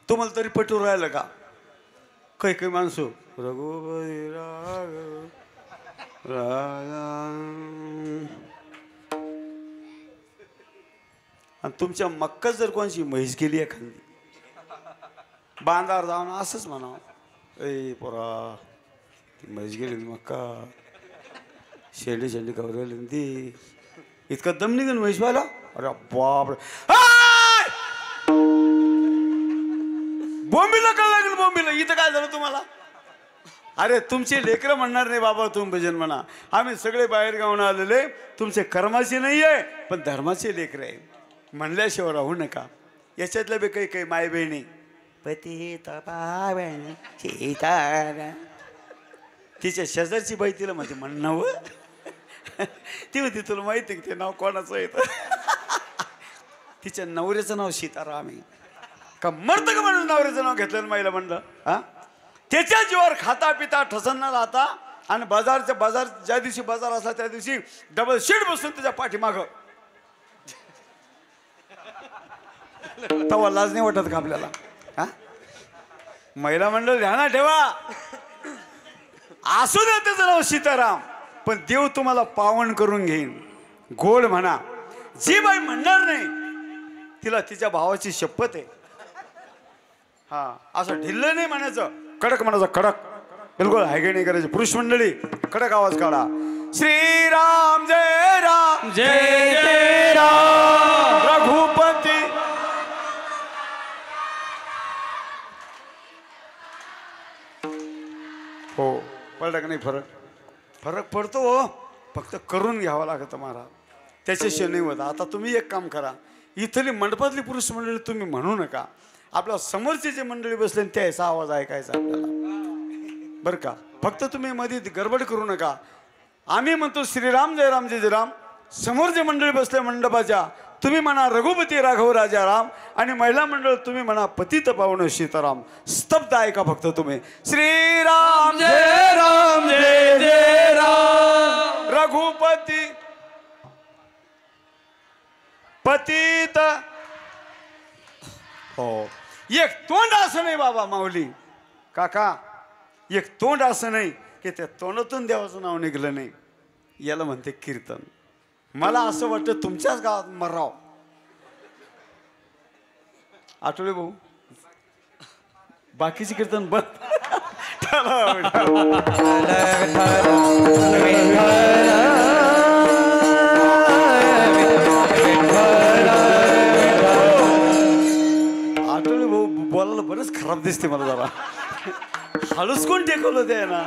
Speaker 1: तुम्हाला तरी पटून राहिलं का? काही काही माणसं रघुपती राघव राजा आणि तुमच्या मक्का जर कोणची म्हैस गेली एखादी बांधावर जाऊन असंच म्हणावं ए पोरा ती म्हैस गेली मक्का शेंडी शेंडी कवरेली ती इतका दम निघेल म्हैस व्हायला अरे बाप बोंबीला कळ लागेल बोंबीला इथं काय झालं तुम्हाला अरे तुमचे लेकरं म्हणणार नाही बाबा तुम्ही भजन म्हणा आम्ही सगळे बाहेर गावून आलेले तुमचे कर्माचे नाही आहे पण धर्माचे लेकर आहे म्हणल्याशिवाय राहू नका याच्यातल्या बी काही काही माय बहिणी पती तिच्या शेजारची बाई तिला म्हणते म्हणणं ती म्हणते तुला माहिती आहे ते नाव कोणाचं येतं तिच्या नवऱ्याचं नाव सीताराम आहे का मरतं का म्हणून नवऱ्याचं नाव घेतलं माईला म्हणलं हा त्याच्या जीवावर खाता पिता ठसन्न राहता आणि बाजार ज्या दिवशी बाजार असला त्या दिवशी डबल शीट बसून त्याच्या पाठीमागं तवा लाज नाही वाटत का आपल्याला हा महिला मंडळ ध्यानात ठेवा असू द्या त्याचं नाव सीताराम पण देव तुम्हाला पावन करून घेईन गोड म्हणा जी बाई म्हणणार नाही तिला तिच्या भावाची शपथ आहे हा असं ढिल्लं नाही म्हणायचं कडक म्हणायचं कडक बिलकुल हायगे नाही करायचे पुरुष मंडळी कडक आवाज काढा श्रीराम जय राम
Speaker 3: जय जय राम
Speaker 1: रघुपती हो पडला का नाही फरक पडतो हो फक्त करून घ्यावा लागतं महाराज त्याच्याशिवाय नाही होत आता तुम्ही एक काम करा इथली मंडपातली पुरुष मंडळी तुम्ही म्हणू नका आपल्या समोरचे जे मंडळी बसले त्याचा आवाज ऐकायचा आपल्याला बरं का फक्त तुम्ही मध्ये गडबड करू नका आम्ही म्हणतो श्रीराम जय राम जय जय राम समोर जे मंडळी बसले मंडपाच्या तुम्ही म्हणा रघुपती राघव राजा राम आणि महिला मंडळ तुम्ही म्हणा पतित पावन सीताराम स्तब्ध ऐका फक्त तुम्ही श्रीराम
Speaker 3: जय राम जय जय राम
Speaker 1: रघुपती पतित हो एक तोंड असं नाही बाबा माऊली काका एक तोंड असं नाही की त्या तोंडातून देवाचं नाव निघलं नाही याला म्हणते कीर्तन मला असं वाटतं तुमच्याच गावात मराव आठवले भाऊ बाकीचे कीर्तन बंद आठवले भाऊ बोलायला बरंच खराब दिसते मला जरा हळूच कोण टेकवलं ते ना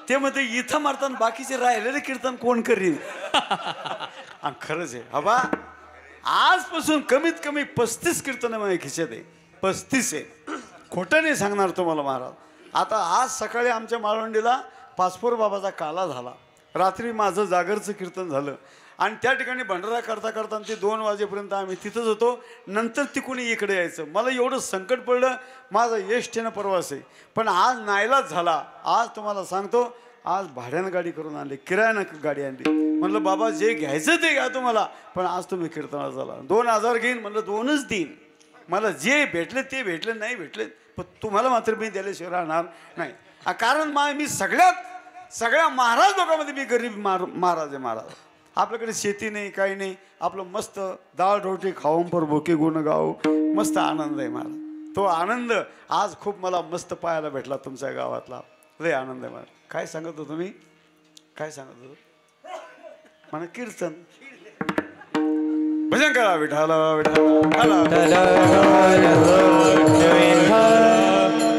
Speaker 1: ते मध्ये इथं मारताना बाकीचे राहिलेले कीर्तन कोण करील खरंच आहे हबा आजपासून कमीत कमी 35 कीर्तन माझ्या खिशात आहे 35 आहे खोटं नाही सांगणार तुम्हाला महाराज आता आज सकाळी आमच्या माळवंडीला पाचपोर बाबाचा काला झाला रात्री माझं जागरचं कीर्तन झालं आणि त्या ठिकाणी भंडारा करता करता ते 2 वाजेपर्यंत आम्ही तिथंच होतो नंतर तिकडून इकडे यायचं मला एवढं संकट पडलं माझा एसटीनं प्रवास आहे पण आज नाईलाज झाला आज तुम्हाला सांगतो आज भाड्यानं गाडी करून आणली किरायानं गाडी आणली म्हणलं बाबा जे घ्यायचं ते घ्या तुम्हाला पण आज तुम्ही कीर्तनाला झाला 2000 घेईन म्हणलं 2च देईन मला जे भेटले ते भेटले नाही भेटले पण तुम्हाला मात्र मी द्यायल्याशिवाय राहणार नाही कारण मी सगळ्या महाराज लोकांमध्ये मी गरीब महाराज आहे महाराज आपल्याकडे शेती नाही काही नाही आपलं मस्त डाळ रोटी खाऊन पर भोके गुण गाव मस्त आनंद आहे महाराज तो आनंद आज खूप मला मस्त पाहायला भेटला तुमच्या गावातला लय आनंद आहे महाराज काय सांगत होतो मी काय सांगत होतो म्हणा कीर्तन भजन करा विठाला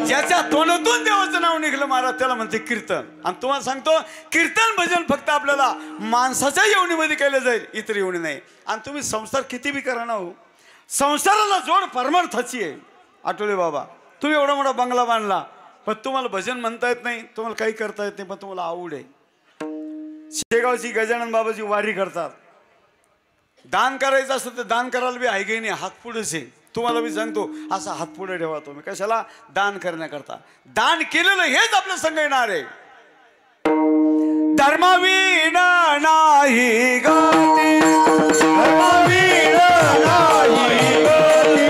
Speaker 1: ज्याच्या तोंडातून देवाचं नाव निघलं महाराज त्याला म्हणते कीर्तन आणि तुम्हाला सांगतो कीर्तन भजन फक्त आपल्याला माणसाच्या येवणीमध्ये केलं जाईल इतर येवणी नाही आणि तुम्ही संसार किती बी करा ना हो संसाराला जोड परमार्थाची आहे आठवले बाबा तुम्ही एवढा मोठा बंगला बांधला पण तुम्हाला भजन म्हणता येत नाही तुम्हाला काही करता येत नाही पण तुम्हाला आवड आहे शेगावची गजानन बाबाची वारी करतात दान करायचं असतं तर दान करायला बी आहे नाही हात पुढेच आहे तुम्हाला मी सांगतो असा हात पुढे ठेवा तुम्ही कशाला दान करण्याकरता दान केलेलं हेच आपलं संग येणार आहे धर्मवीण नाही गती धर्मवीण नाही गती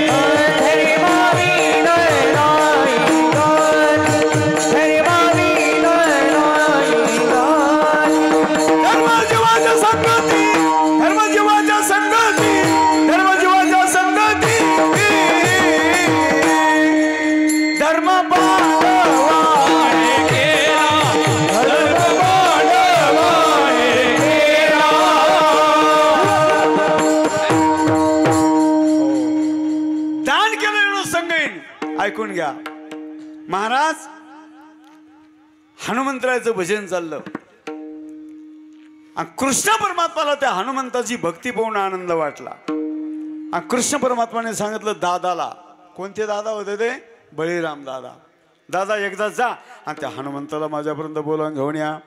Speaker 1: हनुमंतरायाचं भजन चाललं आणि कृष्ण परमात्माला त्या हनुमंताची भक्ती पाहून आनंद वाटला. आणि कृष्ण परमात्माने सांगितलं दादाला, कोणते दादा होते ते? बळीराम दादा. दादा एकदा जा आणि त्या हनुमंताला माझ्यापर्यंत बोलावून घेऊन या.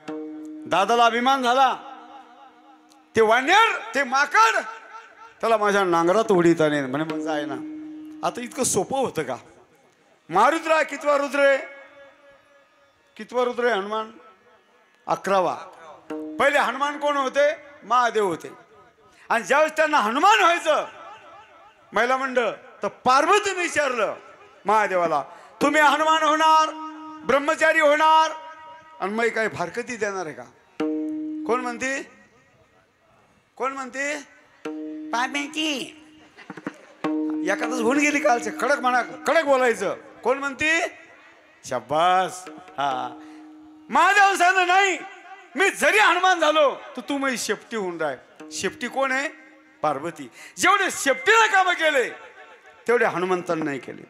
Speaker 1: दादाला अभिमान झाला, ते वानर ते माकड त्याला माझ्या नांगरात उडीत आले म्हणे. मग जाय ना. आता इतकं सोपं होतं का? मारुद्रा कितवा रुद्र आहे? कितवा रुद्र आहे हनुमान? 11वा. पहिले हनुमान कोण होते? महादेव होते. आणि ज्यावेळेस त्यांना हनुमान व्हायचं महिला मंडळ, तर पार्वतीने विचारलं महादेवाला, तुम्ही हनुमान होणार, ब्रह्मचारी होणार आणि मग काही फारकती देणार आहे का? कोण म्हणते? कोण म्हणते? पाण्याची एखादच होऊन गेली कालचे. कडक म्हणा, कडक बोलायचं. कोण म्हणते? शाबास. हा. महादेव सांगितलं नाही, मी जरी हनुमान झालो तर तू माझी शेपटी होऊन राह. शेपटी कोण आहे? पार्वती. जेवढे शेपटीला काम केले तेवढे हनुमंतांनी नाही केले.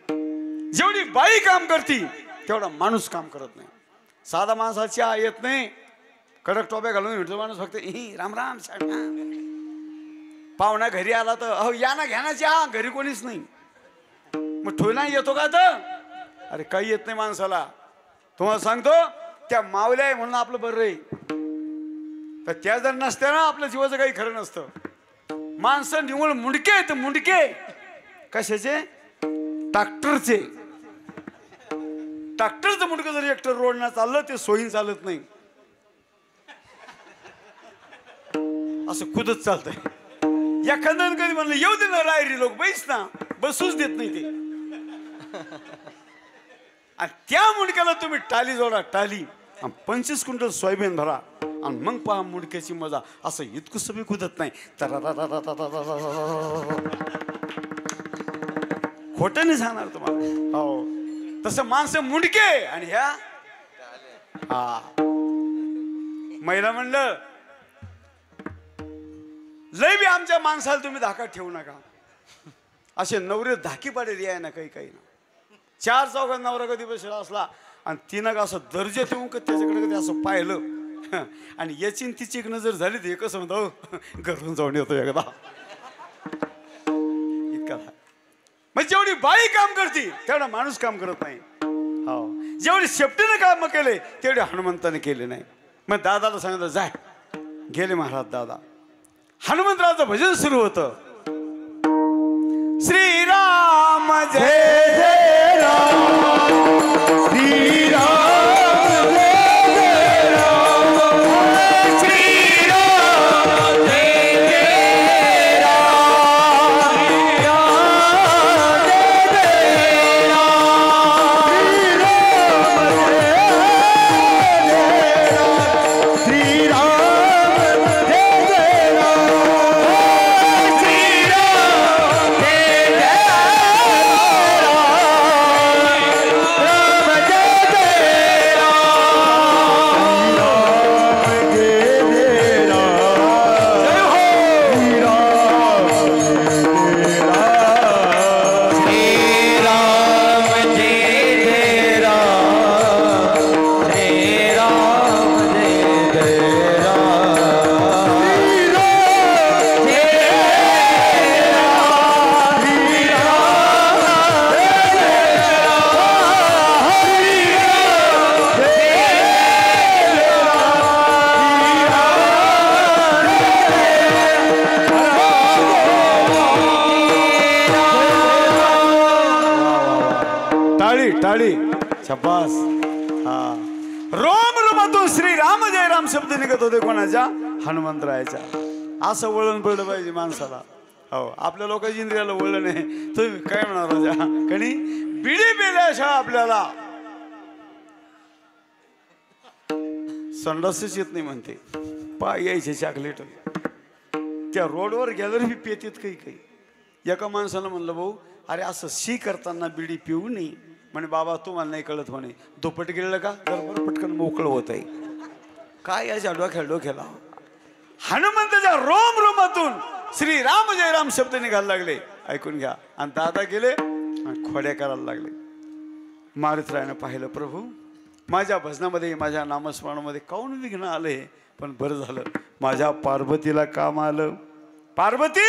Speaker 1: जेवढी बाई काम करती तेवढा माणूस काम करत नाही. साधा माणसाची येत नाही, कडक टोप्या घालून भेटतो माणूस फक्त राम राम पाहुणा घरी आला तर अहो या ना घ्या ना चहा, घरी कोणीच नाही. मग ठोयला येतो का? तर अरे काही येत नाही माणसाला. तुम्हाला सांगतो त्या मावल्या आहे म्हणून आपलं बरं आहे, तर त्या जर नसत्या ना आपल्या जीवाचं काही खरं नसतं. माणसं निवळ मुंडके आहेत, मुंडके. कशाचे? ट्रॅक्टरचे. ट्रॅक्टरचं मुंडकं जर एकटं रोडनं चाललं ते सोयीन चालत नाही, असं खुदच चालतंय. एखाद्यानं कधी म्हणलं येऊ दे ना रायरी लोक, बैस ना, बसूच देत नाही ते. आणि त्या मुंडक्याला तुम्ही टाली जोडा, टाली 25 क्विंटल सोयाबीन भरा आणि मग पहा मुंडक्याची मजा. असं इतकं बी कुदत नाही. खोटं नाही सांगणार तुम्हाला. हो तसं माणसं मुंडके आणि ह्या हा महिला म्हणलं लय बी आमच्या माणसाला तुम्ही धाकात ठेवू नका. असे नवरे धाकी पाडेल आहे ना काही काही ना. 4 चौघात नवरा कधी बसला असला आणि तिनं असं दर्जा ठेवून का त्याच्याकडे कधी असं पाहिलं आणि याची तिची एक नजर झाली तर कसं म्हणतो घरून जाऊन येतो एकदा. इतका मग जेवढी बाई काम करते तेवढा माणूस काम करत नाही. हो जेवढी शेपटीने काम केले तेवढे हनुमंताने केले नाही. मग दादाला सांगितलं जाय. गेले महाराज दादा. हनुमंतरावचं भजन सुरू होतं. श्रीराम जय जय राम, श्रीराम टाळी शब्बास. हा रोम रोमातून श्रीराम जय राम शब्द निघत होते कोणाच्या? हनुमंतरायाच्या. असं वळण पडलं पाहिजे माणसाला. हो आपल्या लोकांच्या इंद्रियाला वळलं नाही. तुम्ही काय म्हणणार राजा कणी बिडी पेल्याशिवाय आपल्याला संडासच येत नाही म्हणते. पाय यायचे चॉकलेट त्या रोडवर गेल्यावर मी पेतेत काही काही. एका माणसानं म्हणलं भाऊ अरे असं शी करताना बिडी पिऊ नये म्हणे. बाबा तुम्हाला नाही कळत म्हणे. दुपट गेलं का बरोबर पटकन मोकळं होत आहे. काय याच्या डोक्याला हनुमंताच्या रोम रोमातून श्री राम जय राम शब्द निघायला लागले. ऐकून घ्या. आणि दादा गेले आणि खोड्या करायला लागले. मारुतीरायानं पाहिलं प्रभू माझ्या भजनामध्ये माझ्या नामस्मरणामध्ये काऊन विघ्न आले, पण बरं झालं माझ्या पार्वतीला काम आलं. पार्वती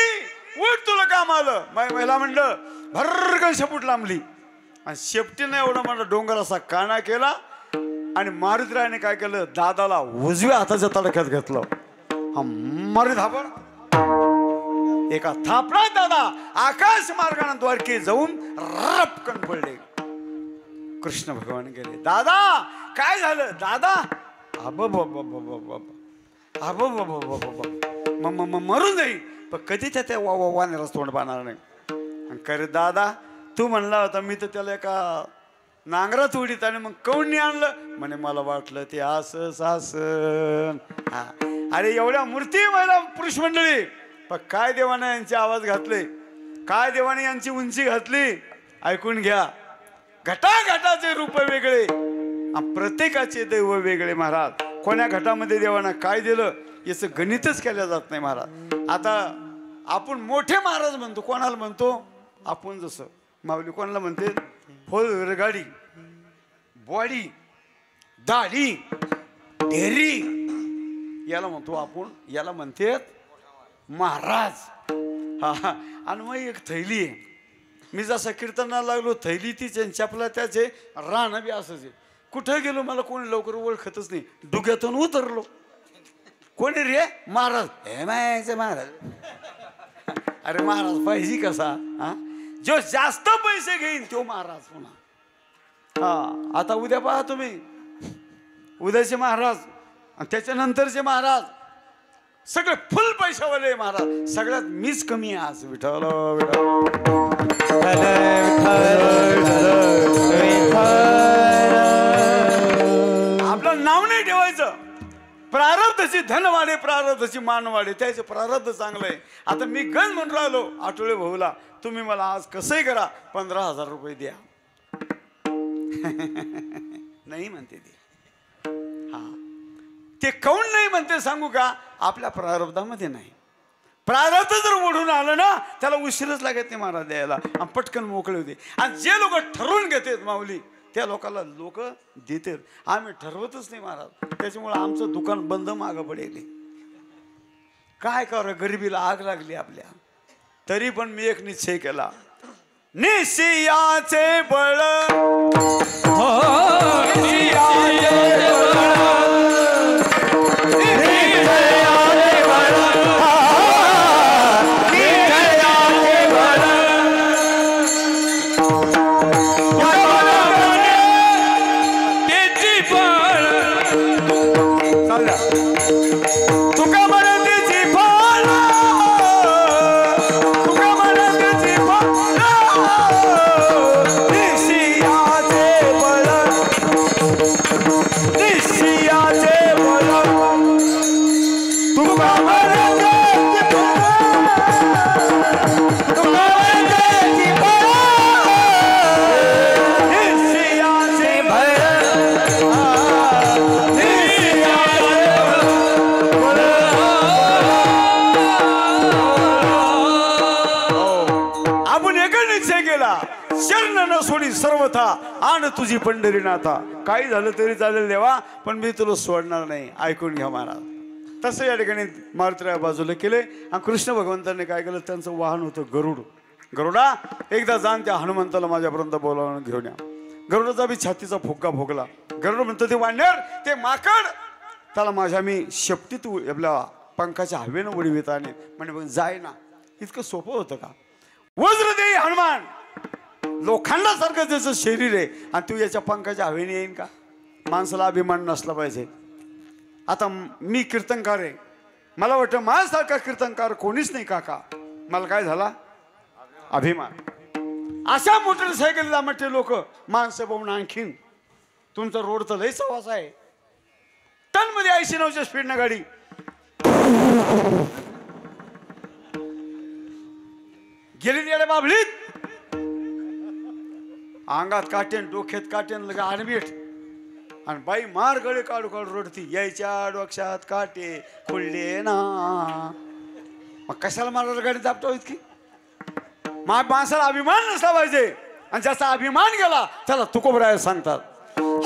Speaker 1: उठ, तुला काम आलं. मला म्हणलं भरकन शेपूट लांबली आणि शेपटीने एवढा मला डोंगर असा काना केला आणि मारुतीरायाने काय केलं, दादाला उजव्या हाताच्या तडक्यात घेतलं. हा मारी धाबर एका थापडा दादा आकाश मार्गाने द्वारके जाऊन रपकन पडले. कृष्ण भगवान गेले, दादा काय झालं दादा? मरून जाईल पण कधी त्या वानेला तोंड पाहणार नाही. आणि करे दादा तू म्हणला होता मी तर त्याला एका नांगरात उडीत आणि मग कौंडी आणलं म्हणे, मला वाटलं ते असं सासन. हा अरे एवढ्या मूर्ती मला पुरुष मंडळी, पण काय देवाने यांचे आवाज घातले, काय देवाने यांची उंची घातली. ऐकून घ्या, घटाघटाचे रूप वेगळे, प्रत्येकाचे दैव वेगळे महाराज. कोण्या घटामध्ये देवानं काय दिलं याचं गणितच केलं जात नाही महाराज. आता आपण मोठे महाराज म्हणतो, कोणाला म्हणतो आपण? जसं माऊली कोणाला म्हणते, फोर व्हीलर गाडी, बॉडी, दाढी, ढेरी, याला म्हणतो आपण, याला म्हणते महाराज. हा आणि मग एक थैली आहे. मी जसं कीर्तनाला लागलो थैली तीच चपला त्याचे, रान बी असंच आहे. कुठं गेलो मला कोणी लवकर ओळखतच नाही. डुग्यातून उतरलो, कोणी रे? महाराज. हे मायाचे महाराज. अरे महाराज पाहिजे कसा? हा जो जास्त पैसे घेईन तो महाराज पुन्हा. हा आता उद्या पहा तुम्ही, उद्याचे महाराज आणि त्याच्यानंतरचे महाराज सगळे फुल पैशावाले महाराज. सगळ्यात मीच कमी आहे आज. विठ्ठल आपलं नाव नाही ठेवायचं. प्रारब्धची धन वाढे, प्रारब्धची मान वाढे, त्याचे प्रारब्ध चांगलं आहे. आता मी गण म्हणून राहिलो आठवले भाऊला, तुम्ही मला आज कसंही करा 15,000 रुपये द्या. नाही म्हणते ते. हा ते काऊन नाही म्हणते सांगू का? आपल्या प्रारब्धामध्ये नाही. प्रारब्ध जर ओढून आलं ना त्याला उशीरच लागत नाही महाराज द्यायला, आणि पटकन मोकळे होते. आणि जे लोक ठरवून घेतात माऊली त्या लोकांना लोक देतात. आम्ही ठरवतच नाही महाराज, त्याच्यामुळे आमचं दुकान बंद मागं पडेल. काय कर, गरिबीला आग लागली आपल्या. तरी पण मी एक निश्चय केला, निश्चयाचे बळ, सर्वथा आण तुझी पंढरीनाथा. काही झालं तरी चालेल देवा, पण मी तुला सोडणार नाही. ऐकून घ्या महाराज. तसं या ठिकाणी मारुतीराया बाजूला केले आणि कृष्ण भगवंतांनी काय केलं, त्यांचं वाहन होतं गरुड. गरुडा एकदा जाण त्या हनुमंताला माझ्यापर्यंत बोलावून घेऊन या. गरुडाचा बी छातीचा फुक्का भोगला. गरुड म्हणतो ते वानर, ते माकड, त्याला माझ्या मी शेपटीत आपल्या पंखाच्या हवेनं उडवीत आणि म्हणजे जाय ना. इतकं सोपं होतं का? वज्र देई हनुमान, लोखंडासारखं त्याचं शरीर आहे आणि तू याच्या पंखाच्या हवेने येईन का? माणसाला अभिमान नसला पाहिजे. आता मी कीर्तनकार आहे, मला वाटतं माझ्यासारखा कीर्तनकार कोणीच नाही काका. मला काय झाला? अभिमान. अशा मोटरसायकलला म्हटले लोक माणसं पाहून आणखीन तुमचा रोडचा लय सवास आहे. टन मध्ये 89च्या स्पीडनं गाडी. गेली तिकडे बाबलीत, अंगात काटेन, डोक्यात काटेन, लगे आडबीट, आणि बाई मार गळे काढू काढू रडती. यायच्या डोक्यात काटे खुलले ना. मग कशाला मारायला गाडी दाबतो इतकी? माणसाला अभिमान नसला पाहिजे, आणि ज्याचा अभिमान गेला त्याला तुकोबराय सांगतात.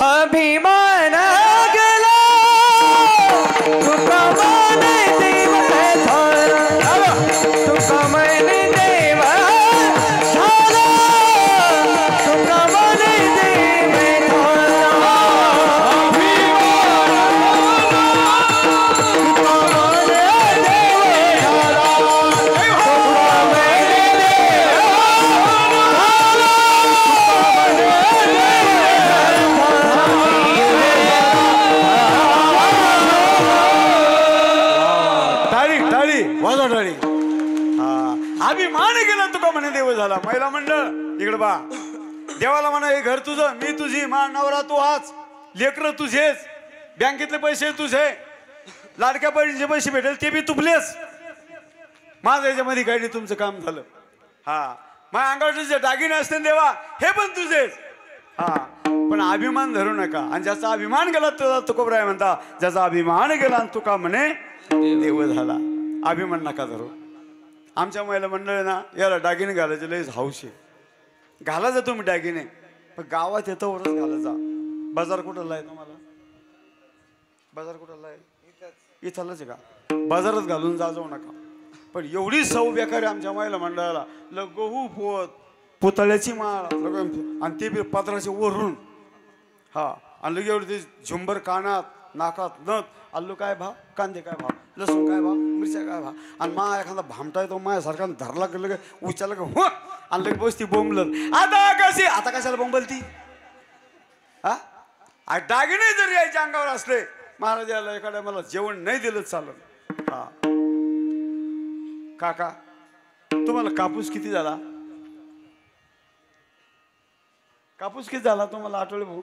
Speaker 3: अभिमान गेला तुका मन देव झाला तुका मन देव झाला तुका मन देव झाला
Speaker 1: वाजा टाळी. हा अभिमान गेला तुका म्हणे देव झाला. महिला मंडळ इकडे बा. देवाला म्हणा हे घर तुझं, मी तुझी, मा नवरा तू हाच, लेकर तुझेच, बँकेतले पैसे तुझे, लाडक्या बहिणीचे पैसे भेटेल ते बी तुपलेच. माझं याच्यामध्ये काही नाही, तुमचं काम झालं. हा माझ्या अंगावरचे दागिने असते देवा हे पण तुझेच. हा पण अभिमान धरू नका. आणि ज्याचा अभिमान गेला तो तुकोबराय म्हणता ज्याचा अभिमान गेला आणि तुका म्हणे देव झाला. अभिमान नका धरू. आमच्या महिला मंडळ ना याला दागिने घालायचे लयच हौस आहे. घालायचा तुम्ही दागिने पण गावात येतं वरच घालायचा. बाजार कुठला आहे तुम्हाला? बाजार कुठला आहे? इथलाच आहे का? बाजारात घालून जाऊ नका. पण एवढी सौ बेकार आहे आमच्या महिला मंडळाला. गहू पोत, पुतळ्याची माळ आणि ते बी पत्राचे वरून. हा आणि लगे एवढी ते झुंबर कानात नाकात नथ. आलू काय भाव, कांदे काय भाव, लसूण काय भाव, मिरच्या काय भाव. आणि मा एखादा भामटा येतो माझ्यासारखा धरला गेलं का उचारला का हो आणि लगे बसती बोंबलत. आता कशी आता कशाला बोंबलती? हा दागिने जर यायच्या अंगावर असले महाराजाला एखाद्या मला जेवण नाही दिलं चालत. हा काका तुम्हाला कापूस किती झाला? कापूस किती झाला तुम्हाला आठवले भाऊ?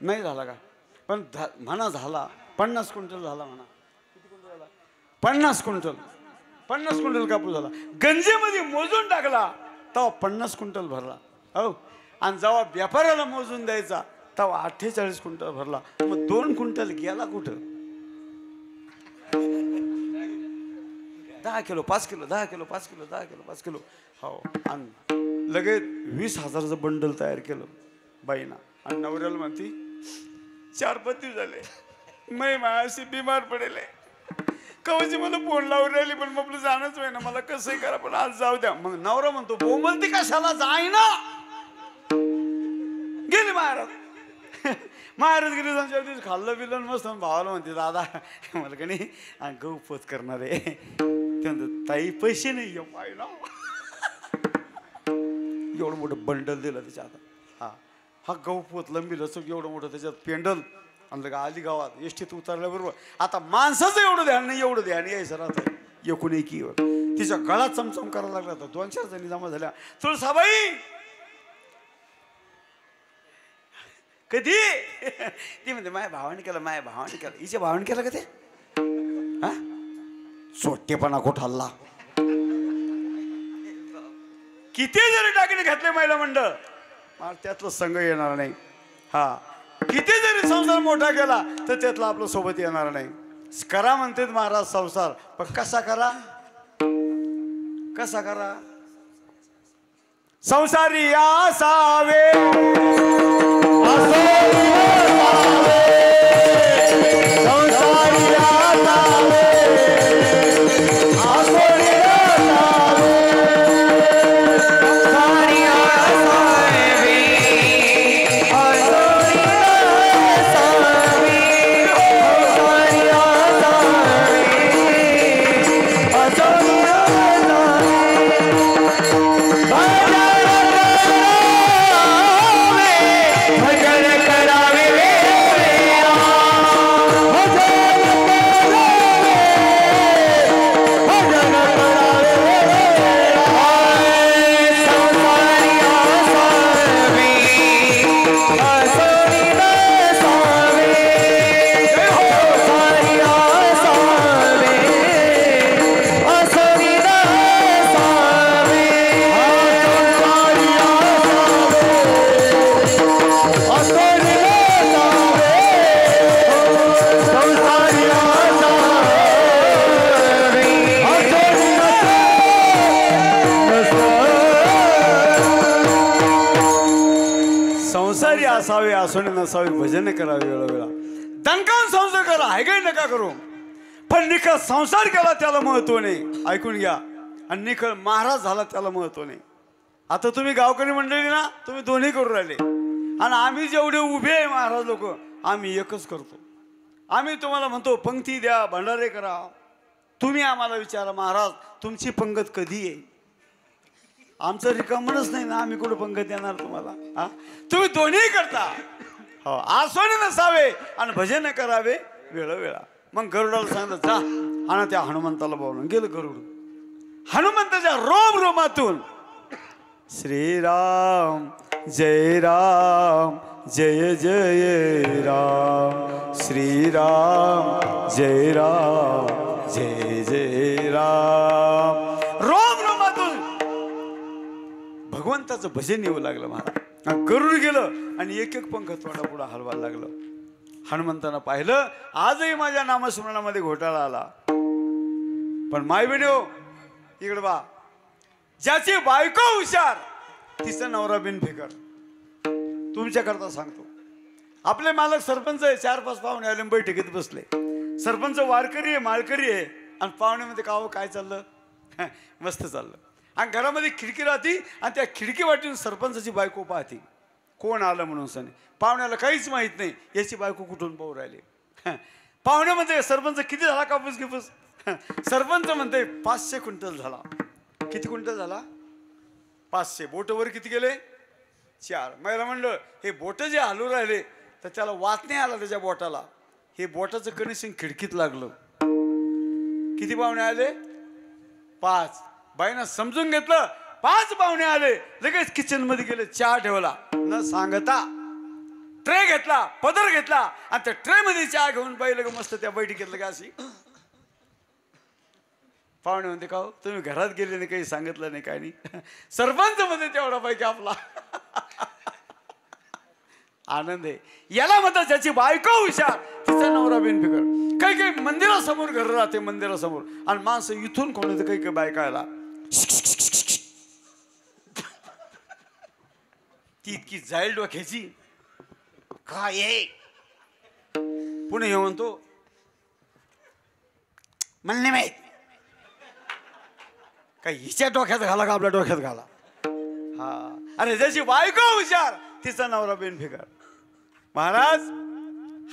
Speaker 1: नाही झाला का? पण म्हणा झाला 50 क्विंटल झाला म्हणा. किती क्विंटल झाला? 50 क्विंटल. 50 क्विंटल कापूस झाला. गंजेमध्ये मोजून टाकला तेव्हा 50 क्विंटल भरला. हो आणि जेव्हा व्यापाऱ्याला मोजून द्यायचा तेव्हा 48 क्विंटल भरला. मग 2 क्विंटल गेला कुठं? 10 kilo 5 kilo 10 kilo 5 kilo 10 kilo 5 kilo. हो आणि लगेच 20,000चं बंडल तयार केलं बाईना. आणि नवऱ्याला म्हणती 4-5 दिवस झाले मै मायाशी बिमार पडेल. कवची मला फोन लावून राहिली पण मग आपलं जाणंच आहे ना. मला कसंही करा पण आज जाऊ द्या. मग नवरा म्हणतो बोंबलती कशाला जाई ना. गेली महाराज. महाराज गेली 2-4 दिवस खाल्लं बिल्लं मस्त. भावाला म्हणते दादा मला का नाही गहू पोत करणार आहे. ते म्हणतो ताई पैसे नाही पाय ना. एवढं मोठं बंडल दिलं त्याच्या हातात. हा गहू पोत लंबी लचक एवढं मोठं त्याच्यात पेंडल. आणि लगा आली गावात एसटीत उतरल्याबरोबर आता माणसाचं एवढं ध्यान नाही एवढं ध्यान यायचं राहतं एकूण एकीवर. तिच्या गळात चमचम करायला लागला होता. 2-4 जणी जमा झाल्या. तुळसाबाई कधी ती म्हणते माझ्या भावाने केलं माझ्या भावाने केलं. हिच्या भावाने केलं का ते? हा सोट्टेपणा घोटाळला. किती जरी दागिने घातले महिला मंडळ मला त्यातलं संघ येणार नाही. हा किती जरी संसार मोठा केला तर त्यातला आपलं सोबत येणार नाही. करा म्हणते महाराज संसार पण कसा करा? कसा करा? संसारी असावे
Speaker 3: भजन करावे
Speaker 1: आसोनी नसावी भजन करावे वेळोवेळा दणकावून संसार करा हाय काही नका करू पण निखळ संसार केला त्याला महत्व नाही ऐकून घ्या आणि निखळ महाराज झाला त्याला महत्व नाही आता तुम्ही गावकरी मंडळी ना तुम्ही दोन्ही करू राहिले आणि आम्ही जेवढे उभे आहे महाराज लोक आम्ही एकच करतो आम्ही तुम्हाला म्हणतो पंक्ती द्या भंडारे करा तुम्ही आम्हाला विचारा महाराज तुमची पंगत कधी आहे आमचं रिकामच नाही ना आम्ही कुठं पंगत देणार तुम्हाला हा तुम्ही दोन्ही करता हो आसोनी नसावे आणि भजन करावे वेळोवेळा मग गरुडाला सांगितलं जा आणि त्या हनुमंताला बोलून गेलं गरुड हनुमंताच्या रोम रोमातून श्रीराम जय जय राम श्रीराम जय जय राम रोम रोमातून भगवंताचं भजन येऊ लागलं महाराज गरुड गेलं आणि एक एक पंख थोडा पुढं हलवायला लागलं हनुमंतानं पाहिलं आजही माझ्या नामस्मरणामध्ये घोटाळा आला पण माय बहिणी इकडे बा ज्याची बायको हुशार तिचा नवरा बिनफिकर तुमच्याकरता सांगतो आपले मालक सरपंच आहे 4-5 पाहुणे आले बैठकीत बसले सरपंच वारकरी आहे माळकरी आहे आणि पाहुण्यामध्ये काय चाललं मस्त चाललं आणि घरामध्ये खिडकी राहती आणि त्या खिडकी वाटून सरपंचाची बायको पाहते कोण आलं म्हणून सने पाहुण्याला काहीच माहित नाही याची बायको कुठून पाहू राहिली पाहुण्यामध्ये सरपंच किती झाला कापूस गिपूस सरपंच म्हणते 500 क्विंटल झाला किती क्विंटल झाला 500 बोटवर किती गेले 4 महिला मंडळ हे बोट जे हलू राहिले तर त्याला वात नाही आला त्याच्या बोटाला हे बोटाचं कनेक्शन खिडकीत लागलं किती पाहुणे आले 5 बाईनं समजून घेतलं 5 पाहुणे आले लगेच किचन मध्ये गेले चहा ठेवला न सांगता ट्रे घेतला पदर घेतला आणि त्या ट्रे मध्ये चहा घेऊन बाई लगे मस्त त्या बैठकीत लगे अशी पाहुणे म्हणते का तुम्ही घरात गेले नाही काही सांगितलं नाही काय नाही सरपंच मध्ये तेवढा पैकी आपला आनंद आहे याला म्हणतात ज्याची बायको हुशार तिचा नवरा बिनफिकर काही काही मंदिरासमोर घर राहते मंदिरासमोर आणि माणसं इथून कोण येतं काही काही बायकायला ती इतकी जाईल डोक्याची काय आहे पुणे हे म्हणतो म्हणणे माहित काय हिच्या डोक्यात घाला का आपल्या डोक्यात घाला हा अरे ज्याची बायको हुशार तिचा नवरा बेनफिकर महाराज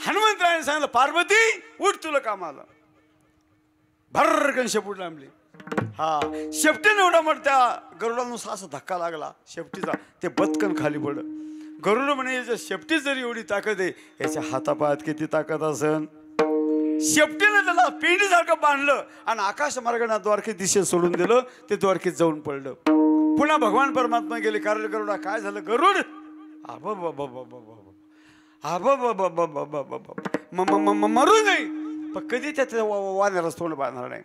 Speaker 1: हनुमंतरायाने सांगितलं पार्वती उठ तुला काम आलं भरकन शेपूट लांबली हा शेपटीने एवढा मोठा त्या गरुडानुसार असा धक्का लागला शेपटीचा ते बदकन खाली पडलं गरुड म्हणे याच्या शेपटी जरी एवढी ताकद आहे याच्या हातापायात किती ताकद असन शेपटीने त्याला पिंडीसारखं बांधलं आणि आकाश मार्गाने द्वारकेत दिशेत सोडून दिलं ते द्वारकेत जाऊन पडलं पुन्हा भगवान परमात्मा गेले कारण गरुडा काय झालं गरुड मरू नाही पण कधी त्या वाण्याला तोंड बांधणार नाही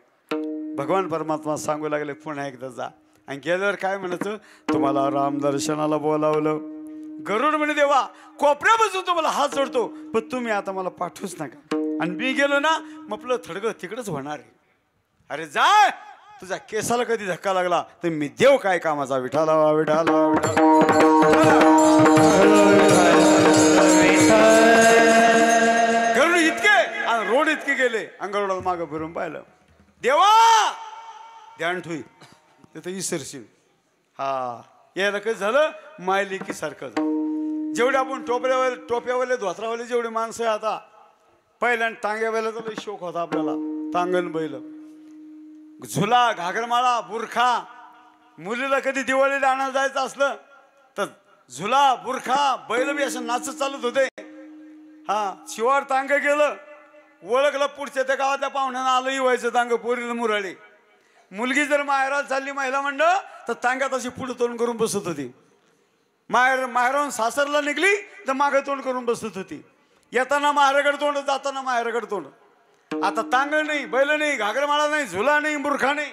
Speaker 1: भगवान परमात्मा सांगू लागले पुन्हा एकदा जा आणि गेल्यावर काय म्हणायचं तुम्हाला राम दर्शनाला बोलावलं गरुड म्हणे देवा कोपऱ्यापासून तुम्हाला हात जोडतो पण तुम्ही आता मला पाठवूच नका आणि मी गेलो ना मग आपलं थडगं तिकडच होणार आहे अरे जाय तुझ्या केसाला कधी धक्का लागला तर मी देव काय कामाचा विठाला विठाला गरुड इतके आणि रोड इतके गेले अंगरुडाला मागं फिरून पाहिलं देवा ध्यान ठुई तिथं इसरशील हा यायला कसं झालं मायलिकी सारखं जेवढे आपण टोप्यावाले धोत्रावाले जेवढे माणसं आहे आता पहिल्यानं टांग्यावाला तर शोक होता आपल्याला टांगण बैल झुला घागरमाळा बुरखा मुलीला कधी दिवाळीला आणायला जायचं असलं तर झुला बुरखा बैल बी असं नाचत चालत होते हा शिवार तांग गेलं ओळखलं पुढच्या त्या गावातल्या पाहुण्यानं आलंही व्हायचं तांग पोरीला मुराळी मुलगी जर माहेराला चालली महिला मंडळ तर तांग्यात अशी पुढे तोंड करून बसत होती माहेराहून सासरला निघली तर मागे तोंड करून बसत होती येताना माहेराकडे तोंड जाताना माहेराकडे तोंड आता तांग नाही बैल नाही घागरमाळा नाही झुला नाही बुरखा नाही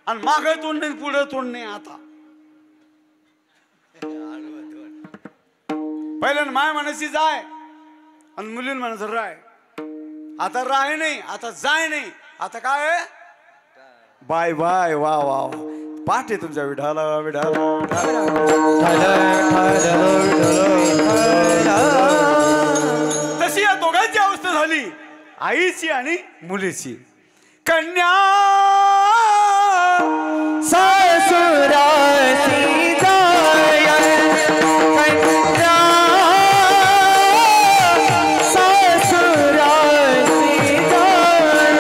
Speaker 1: आणि मागे तोंड नाही पुढे तोंड नाही आता पहिल्यानं माय म्हणायची जाय आणि मुलीन म्हणायचं राय आता राय नाही आता जाय नाही आता काय बाय बाय वा वा पाठ आहे तुमच्या विठाला विठाला तशी या दोघांची अवस्था झाली आईची आणि मुलीची कन्या
Speaker 3: सासुरासी जाय कन्या सासुरासी जाय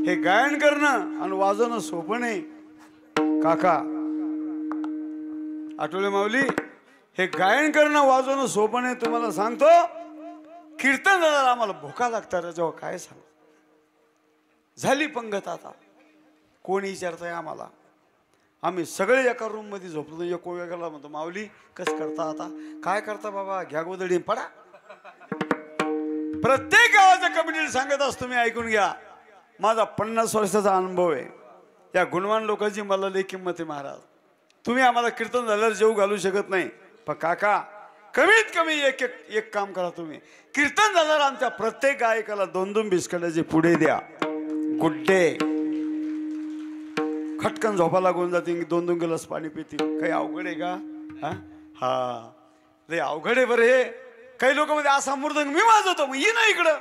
Speaker 1: हे गायन करणं आणि वाजवणं सोपं नाही काका आठवले माऊली हे गायन करणं वाजवणं सोपं नाही तुम्हाला सांगतो कीर्तन झालं आम्हाला भोका लागतात जेव्हा काय सांग झाली पंगत आता कोणी विचारतंय आम्हाला आम्ही सगळे एका रूम मध्ये झोपलो एक वेगळा म्हणतो माऊली कसं करता आता काय करता बाबा घ्या गोदडी पडा प्रत्येक गावाच्या कमिटीला सांगत असतो मी ऐकून घ्या माझा 50 वर्षाचा अनुभव आहे या गुणवान लोकांची मला लई किंमत आहे महाराज तुम्ही आम्हाला कीर्तन झाल्यावर जेव घालू शकत नाही पण काका कमीत कमी एक काम करा तुम्ही कीर्तन झाल्यावर आमच्या प्रत्येक गायकाला 2-2 बिस्किटाचे पुढे द्या गुड्डे खटकन झोपा लागून जातील 2-2 गिलास पाणी पितील काही अवघड आहे का हा लय अवघड आहे बरं हे काही लोक मध्ये असा मृदंग मी वाजवतो मग ये ना इकडं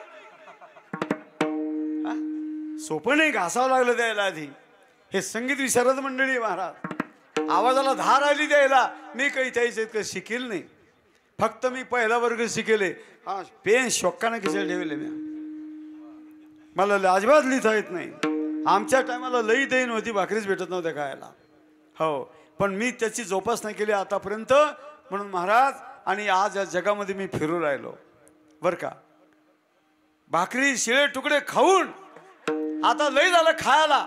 Speaker 1: सोपं नाही घासावं लागलं द्यायला आधी हे संगीत विशारद मंडळी महाराज आवाजाला धार आली द्यायला मी काही त्याच इतकं शिकेल नाही फक्त मी पहिला वर्ग शिकेले हा पेन शोकाने खिशाला ठेवले मी मला अजिबात लिहिता येत नाही आमच्या टायमाला लई देईन होती भाकरीच भेटत नव्हत्या खायला हो पण मी त्याची जोपासना केली आतापर्यंत म्हणून महाराज आणि आज या जगामध्ये मी फिरू राहिलो बर का भाकरी शिळे तुकडे खाऊन आता लई झालं खायला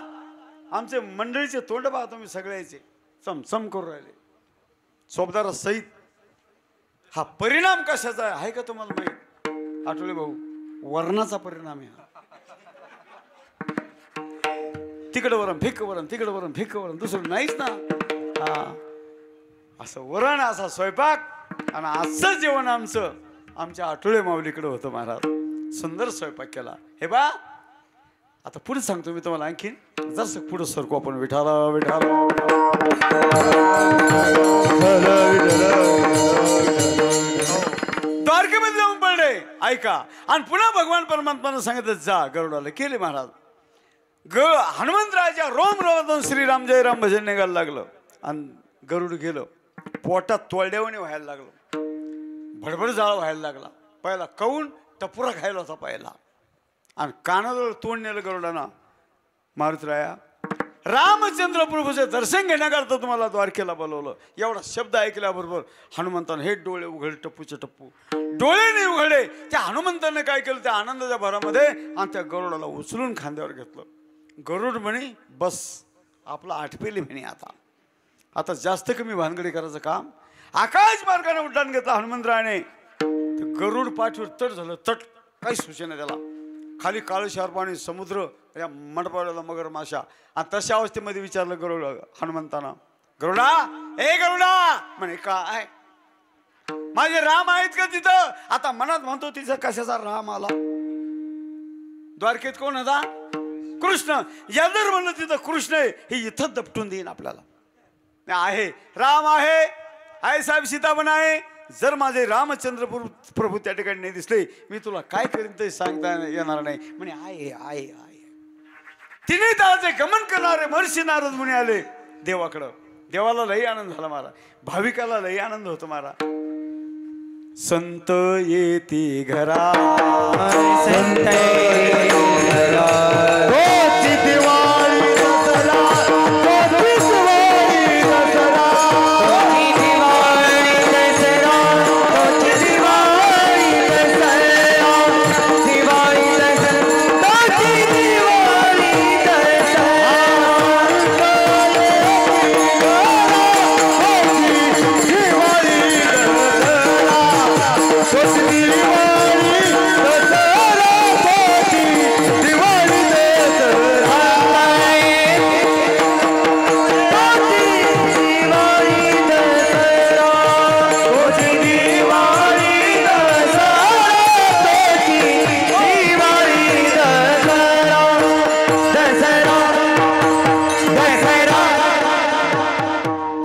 Speaker 1: आमचे मंडळीचे तोंड पाहतो मी सगळ्याचे चमचम करू राहिले सोबदारा सहित हा परिणाम कशाचा आहे का तुम्हाला माहित आठवले भाऊ वर्णाचा परिणाम आहे तिकडं वरण फिक्क वरण तिकडं वरण फिक्क वरण दुसरं नाहीच ना हा असं वरण असा स्वयंपाक आणि आजचं जेवण आमच्या आठवले माऊलीकडे होतं महाराज सुंदर स्वयंपाक केला हे बा आता पुढे सांगतो मी तुम्हाला आणखीन जसं पुढे सरको आपण विठाला विठाला द्वारकेमध्ये जाऊन पडले ऐका आणि पुन्हा भगवान परमात्मानं सांगितलं जा गरुडाला केले महाराज हनुमंतराच्या रोम रोम श्रीराम जय राम भजन निघायला लागलं आणि गरुड गेलं पोटात तोलड्यावाने व्हायला लागलं भडभड जाळ व्हायला लागला पहिला कौन टपुरा खायला होता पहिला आणि कानाजवळ तोंड नेलं गरुडाना मारुतराया रामचंद्र प्रभूचं दर्शन घेण्याकरता तुम्हाला द्वारकेला बोलवलं एवढा शब्द ऐकल्याबरोबर हनुमंतानं हे डोळे उघडले टप्पूचे टप्पू डोळे नाही उघडले त्या हनुमंतानं काय केलं त्या आनंदाच्या भरामध्ये आणि त्या गरुडाला उचलून खांद्यावर घेतलं गरुड म्हणे बस आपला आठपेली म्हणे आता जास्त कमी भानगडी करायचं काम आकाश मार्गाने उड्डाण घेतला हनुमंतरायाने गरुड पाठीवर तट झालं तट काही सूचना त्याला खाली काळं शार पाणी समुद्र या मंडपाला मगर माशा आणि तशा अवस्थेमध्ये विचारलं गरुड हनुमंताना गरुडा ए गरुडा म्हणे काय माझे राम आहेत का तिथं आता मनात म्हणतो तिथं कशाचा राम आला द्वारकेत कोण होता कृष्ण जर म्हणलं तिथं कृष्ण आहे हे इथं दपटून देईन आपल्याला आहे राम आहे साहेब सीताबन आहे जर माझे रामचंद्र प्रभू त्या ठिकाणी नाही दिसले मी तुला काय करीन ते सांगता येणार नाही म्हणे आहे तिने त्याचे गमन करणारे महर्षी नारद मुनी आले देवाकडं देवाला लई आनंद झाला महाराज भाविकाला लई आनंद होतो महाराज संत येती घरा
Speaker 3: संत
Speaker 1: तोची दिवाळी दसरा तोची दिवाळी दसरा
Speaker 3: दिवाळी दसरा तोची दिवाळी दसरा दिवाळी दसरा तोची दिवाळी दसरा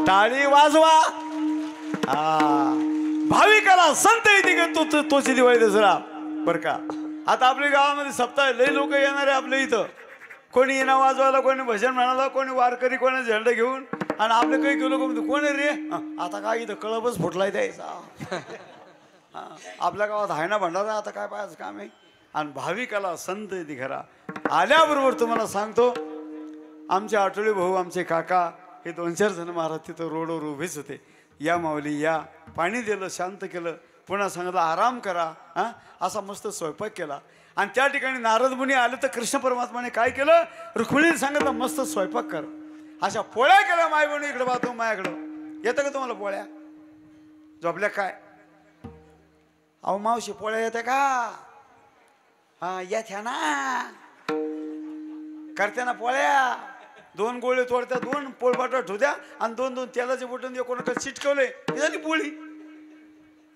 Speaker 1: टाळी वाजवा. भाविकाला संत येते का तोची दिवाळी दसरा बर का. आता आपल्या गावामध्ये सप्ताह लई लोक येणार आहे आपल्या इथं. कोणी येणं वाजवायला, कोणी भजन म्हणाला, कोणी वारकरी, कोणी झेंडा घेऊन. आणि आपले काही लोक म्हणते कोण आहे रे. आता काय इथं कळपच फुटलाय द्यायचा. आपल्या गावात आहे ना भंडारा, आता काय पाहायचं काम आहे. आणि भाविकाला संत येते खरा. आल्याबरोबर तुम्हाला सांगतो आमचे आठवले भाऊ, आमचे काका, हे 2-4 जण महाराज तिथं रोडवर उभेच होते. या माऊली या. पाणी दिलं, शांत केलं, पुन्हा सांगितलं आराम करा. असा मस्त स्वयंपाक केला. आणि त्या ठिकाणी नारद मुनी आले तर कृष्ण परमात्माने काय केलं, रुक्मिणीने सांगितलं मस्त स्वयंपाक कर. अशा पोळ्या केल्या. माय बहिणी इकडे पाहतो माझ्याकडं. येतं का तुम्हाला पोळ्या? झोपल्या काय? अहो मावशी पोळ्या येत्या का? हा येत्या ना. करत्या ना पोळ्या. 2 गोळे तोडत्या, 2 पोळपाटा ठेवत्या आणि 2 तेलाचे बटन कोणाकडे चिटकवले झाली पोळी.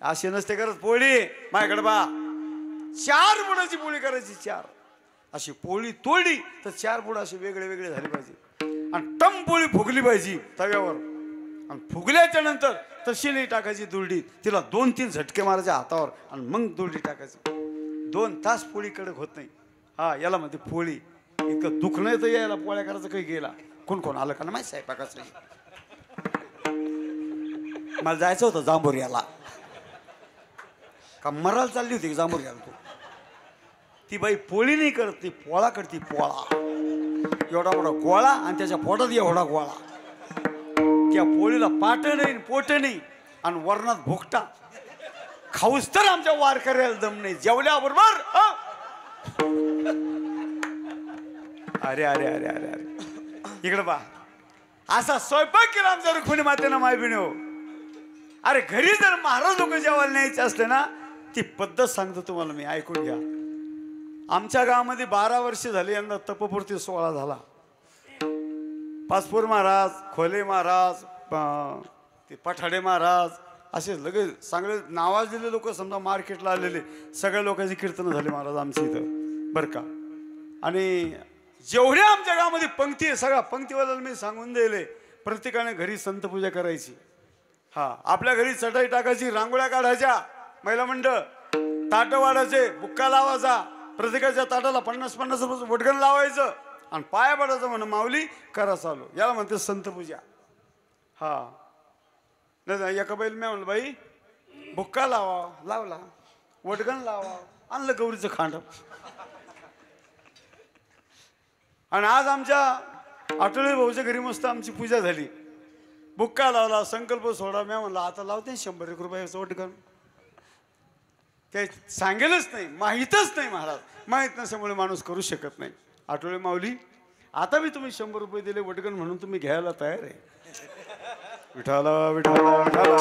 Speaker 1: अशी नसते करत पोळी. माझ्याकडे बा 4 बुडाची पोळी करायची. 4 अशी पोळी तोडली तर 4 बुड असे वेगळे वेगळे झाले पाहिजे. आणि टम पोळी फुगली पाहिजे तव्यावर. आणि फुगल्याच्या नंतर तशी टाकायची दुरडी. तिला 2-3 झटके मारायचे हातावर आणि मग दुरडी टाकायची. 2 तास पोळी कडक होत नाही. हा याला म्हणते पोळी. इतकं दुःख नाही तर यायला पोळ्या करायचं काही गेला. कोण आलं का ना माहिती स्वयंपाकाचं. मला जायचं होतं जांभोऱ्याला. का मरायला चालली होती जांभोऱ्याला तू. ती बाई पोळी नाही करत, ती पोळा करते. पोळा एवढा मोठा गोळा आणि त्याच्या पोटात एवढा गोळा. त्या पोळीला पाट नाही, पोट नाही आणि वरणात भोगटा. खाऊस तर आमच्या वारकऱ्याला दम नाही. जेवल्याबरोबर अरे अरे अरे अरे अरे इकडे बा. असा स्वयंपाक केला आमच्या रुक्मिणी मातेनं. माय बिनो. अरे घरी जर महाराज लोक जेवायला न्यायचे असले ना, ती पद्धत सांगतो तुम्हाला मी, ऐकून घ्या. आमच्या गावामध्ये 12 वर्ष झाली. यंदा तपपूर्ती सोहळा झाला. पाचपूर महाराज, खोले महाराज, ते पठाडे महाराज असे लगेच चांगले नावाजलेले लोक समजा मार्केटला आलेले सगळ्या लोकांची कीर्तनं झाली महाराज आमच्या इथं बरं का. आणि जेवढ्या आमच्या गावामध्ये पंक्ती आहे सगळ्या पंक्तीवाल्याला मी सांगून दिले. प्रत्येकाने घरी संतपूजा करायची. हा आपल्या घरी चटाई टाकायची, रांगोळ्या काढायच्या, महिला मंडळ ताटं वाढायचे, बुक्का लावायचा. प्रत्येकाच्या ताटाला 50-50 रुपये वटगण लावायचं आणि पाया पडायचं. म्हणून माऊली करा चालू. याला म्हणते संतपूजा. हा नाही एका बैल मी म्हणलं बाई बुक्का लावा, लावला. वटगण लावा, आणलं गौरीचं खांड. आणि आज आमच्या आठवले भाऊच्या घरी मस्त आमची पूजा झाली. बुक्का लावला, संकल्प सोडा. मी म्हणलं आता लावते 100-1 रुपयाचं वटगण. काही सांगेलच नाही, माहीतच नाही महाराज. माहीत नसल्यामुळे माणूस करू शकत नाही. आठवले माऊली आता मी तुम्ही 100 रुपये दिले वटगण म्हणून तुम्ही घ्यायला तयार आहे. विठाला विठाला विठाला.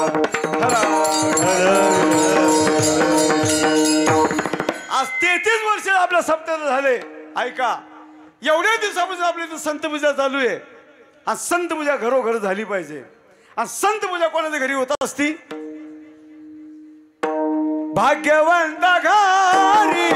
Speaker 1: आज 33 वर्ष आपल्या सप्त्यात झाले. ऐका एवढ्या दिवसापासून आपल्या इथं संतपूजा चालू आहे. आणि संतपूजा घरोघर झाली पाहिजे. आणि संतपूजा कोणाच्या घरी होत असती? भाग्यवंत घरी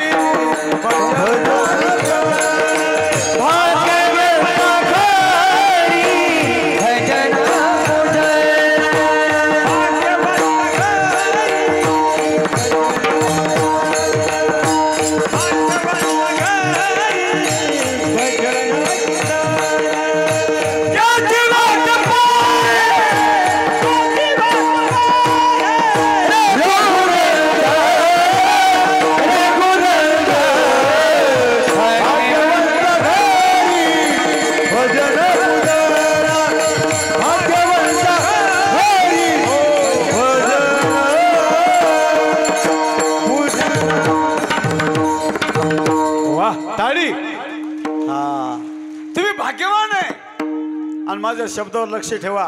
Speaker 1: आणि माझ्या शब्दावर लक्ष ठेवा.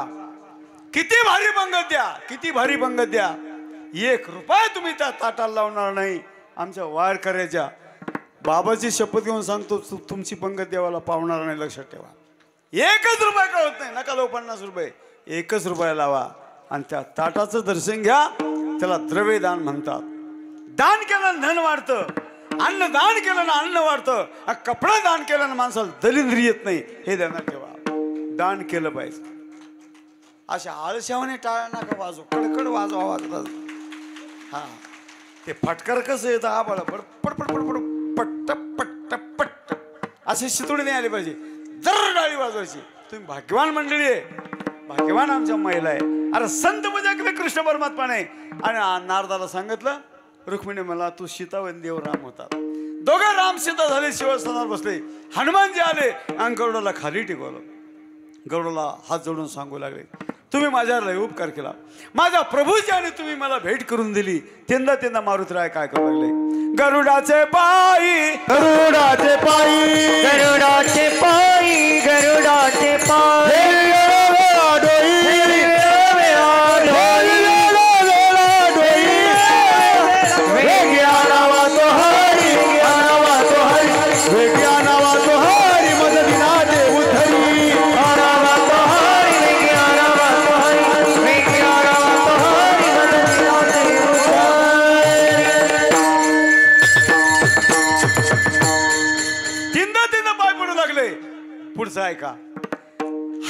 Speaker 1: किती भारी पंगत द्या, किती भारी पंगत द्या, 1 रुपया तुम्ही त्या ताटाला लावणार नाही. आमच्या वारकऱ्याच्या बाबाची शपथ घेऊन सांगतो, तुमची पंगत देवाला पावणार नाही. लक्षात ठेवा. 1 रुपया का होत नाही, नका लो 50 रुपये, 1 रुपया लावा आणि त्या ताटाचं दर्शन घ्या. त्याला द्रव्यदान म्हणतात. दान केलं धन वाढतं, अन्नदान केलं ना अन्न वाढतं, कपडा दान केलं ना माणसाला दलिंद्री येत नाही. हे ध्यानात ठेवा. दान केलं पाहिजे. अशा आळशावाने टाळ्या नका वाजव, कडकड वाजवा वाजतात. हा ते फटकार कसं येतं, हा बळ पड पड पड पड पट्ट पट्ट पट्ट असे शितोडी नाही आले पाहिजे. जर डाळी वाजवायची. तुम्ही भाग्यवान मंडळी आहे, भाग्यवान आमच्या महिला आहे. अरे संत म्हणजे कृष्ण परमात्मा नाही. आणि नारदाला सांगितलं, रुक्मिणी मला तू सीता व देव राम होता. दोघं राम सीता झाले, शिवस्थानावर बसले. हनुमानजी आले आणि गरुडाला खाली टिकवलं. गरुडाला हात जोडून सांगू लागले, तुम्ही माझ्यावर लय उपकार केला. माझ्या प्रभूच्याने तुम्ही मला भेट करून दिली. तेंदा मारुतीराय काय करू लागले, गरुडाचे पायी,
Speaker 3: गरुडाचे पायी, गरुडाचे पायी, गरुडाचे पायी,
Speaker 1: पुढचं ऐका.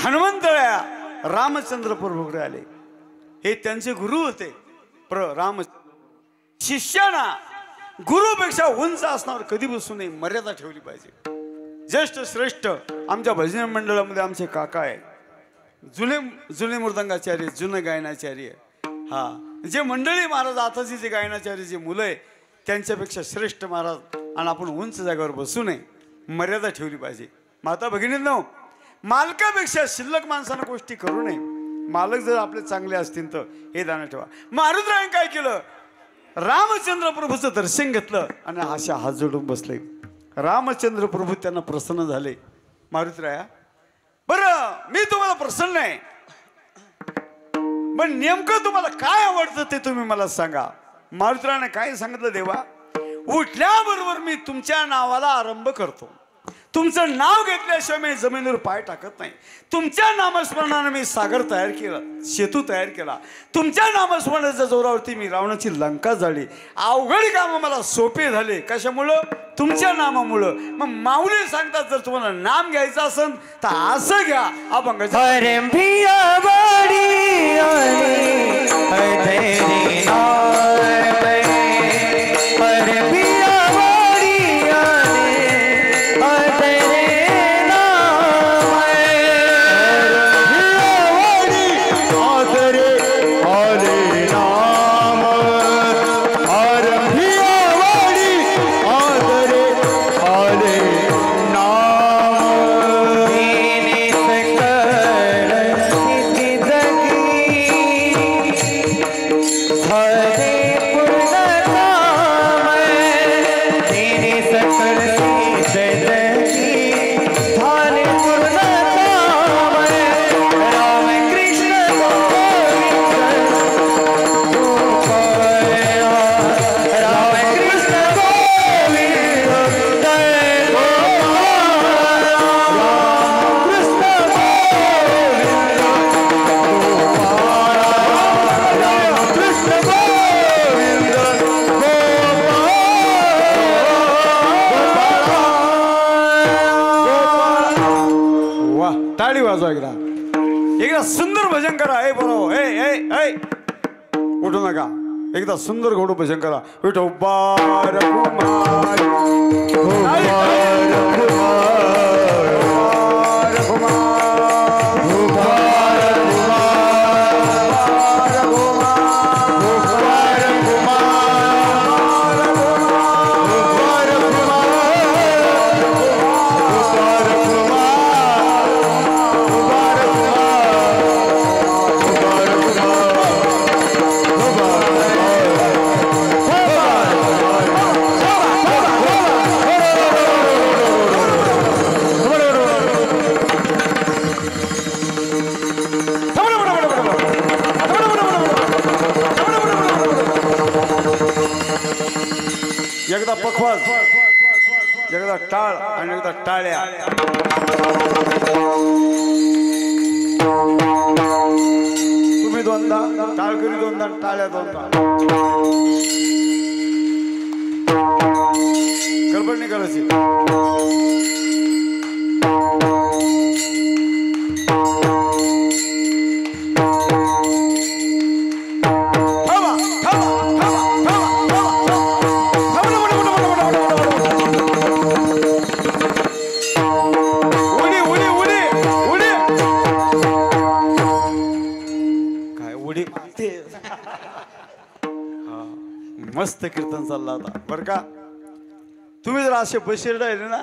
Speaker 1: हनुमंतळ्या रामचंद्र प्रभूकडे आले. हे त्यांचे गुरु होते. राम शिष्याना गुरुपेक्षा उंच असण्यावर कधी बसू नये, मर्यादा ठेवली पाहिजे. ज्येष्ठ श्रेष्ठ आमच्या भजन मंडळामध्ये आमचे काका आहे, जुने मृदंगाचार्य, जुने गायनाचार्य. हा जे मंडळी महाराज आताची जे गायनाचार्य जे मुलं आहे त्यांच्यापेक्षा श्रेष्ठ महाराज. आणि आपण उंच जागेवर बसू नये, मर्यादा ठेवली पाहिजे. माता भगिनींनो, मालकापेक्षा शिल्लक माणसानं गोष्टी करू नये. मालक जर आपले चांगले असतील तर हे ध्यानात ठेवा. मारुतीरायाने काय केलं, रामचंद्र प्रभूचं दर्शन घेतलं आणि अशा हात जोडून बसले. रामचंद्र प्रभू त्यांना प्रसन्न झाले. मारुतीराया, बरं मी तुम्हाला प्रसन्न आहे, पण नेमकं तुम्हाला काय आवडतं ते तुम्ही मला सांगा. मारुतीरायाने काय सांगितलं, देवा उठल्याबरोबर मी तुमच्या नावाला आरंभ करतो. तुमचं नाव घेतल्याशिवाय मी जमिनीवर पाय टाकत नाही. तुमच्या नामस्मरणाने मी सागर तयार केला, सेतू तयार केला. तुमच्या नामस्मरणाच्या जोरावरती मी रावणाची लंका जाळली. अवघड काम मला सोपे झाले. कशामुळं? तुमच्या नामामुळं. मग माऊली सांगतात, जर तुम्हाला नाम घ्यायचं असेल तर असं घ्या, अभंग एकदा सुंदर भजन करा. ए बरोबर, ए उठू नका. एकदा सुंदर घोडू भजन करा. विठो बार कुमार, एकदा पखवाज, एकदा टाळ आणि एकदा टाळ्या. तुम्ही दोनदा, टाळकरी दोनदा, टाळ्या दोनदा. गडबड नाही करायची. मस्त कीर्तन चालला होता बरं का. तुम्ही जर असे बशीर राहिले ना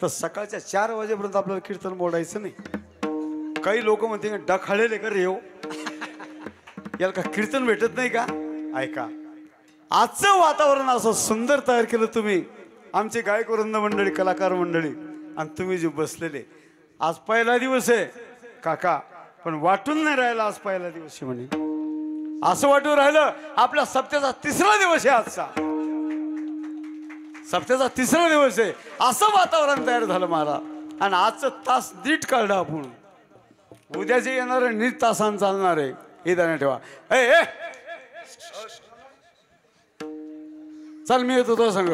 Speaker 1: तर सकाळच्या 4 वाजेपर्यंत आपल्याला कीर्तन मोडायचं नाही. काही लोक म्हणते डखाळेले कर येऊ याला का कीर्तन भेटत नाही का. ऐका, आजचं वातावरण असं सुंदर तयार केलं तुम्ही, आमचे गायकवृंद मंडळी, कलाकार मंडळी, आणि तुम्ही जे बसलेले. आज पहिला दिवस आहे काका, पण वाटून नाही राहिला आज पहिला दिवस आहे म्हणे. असं वाटून राहिलं आपल्या सप्त्याचा 3रा दिवस आहे आजचा. सप्त्याचा 3रा दिवस आहे. असं वातावरण तयार झालं महाराज. आणि आजचं तास नीट काढलं आपण. उद्याचे येणार नीट तासांनी चालणार आहे हे ध्यानात ठेवा. ए चल मी येतो तो संग.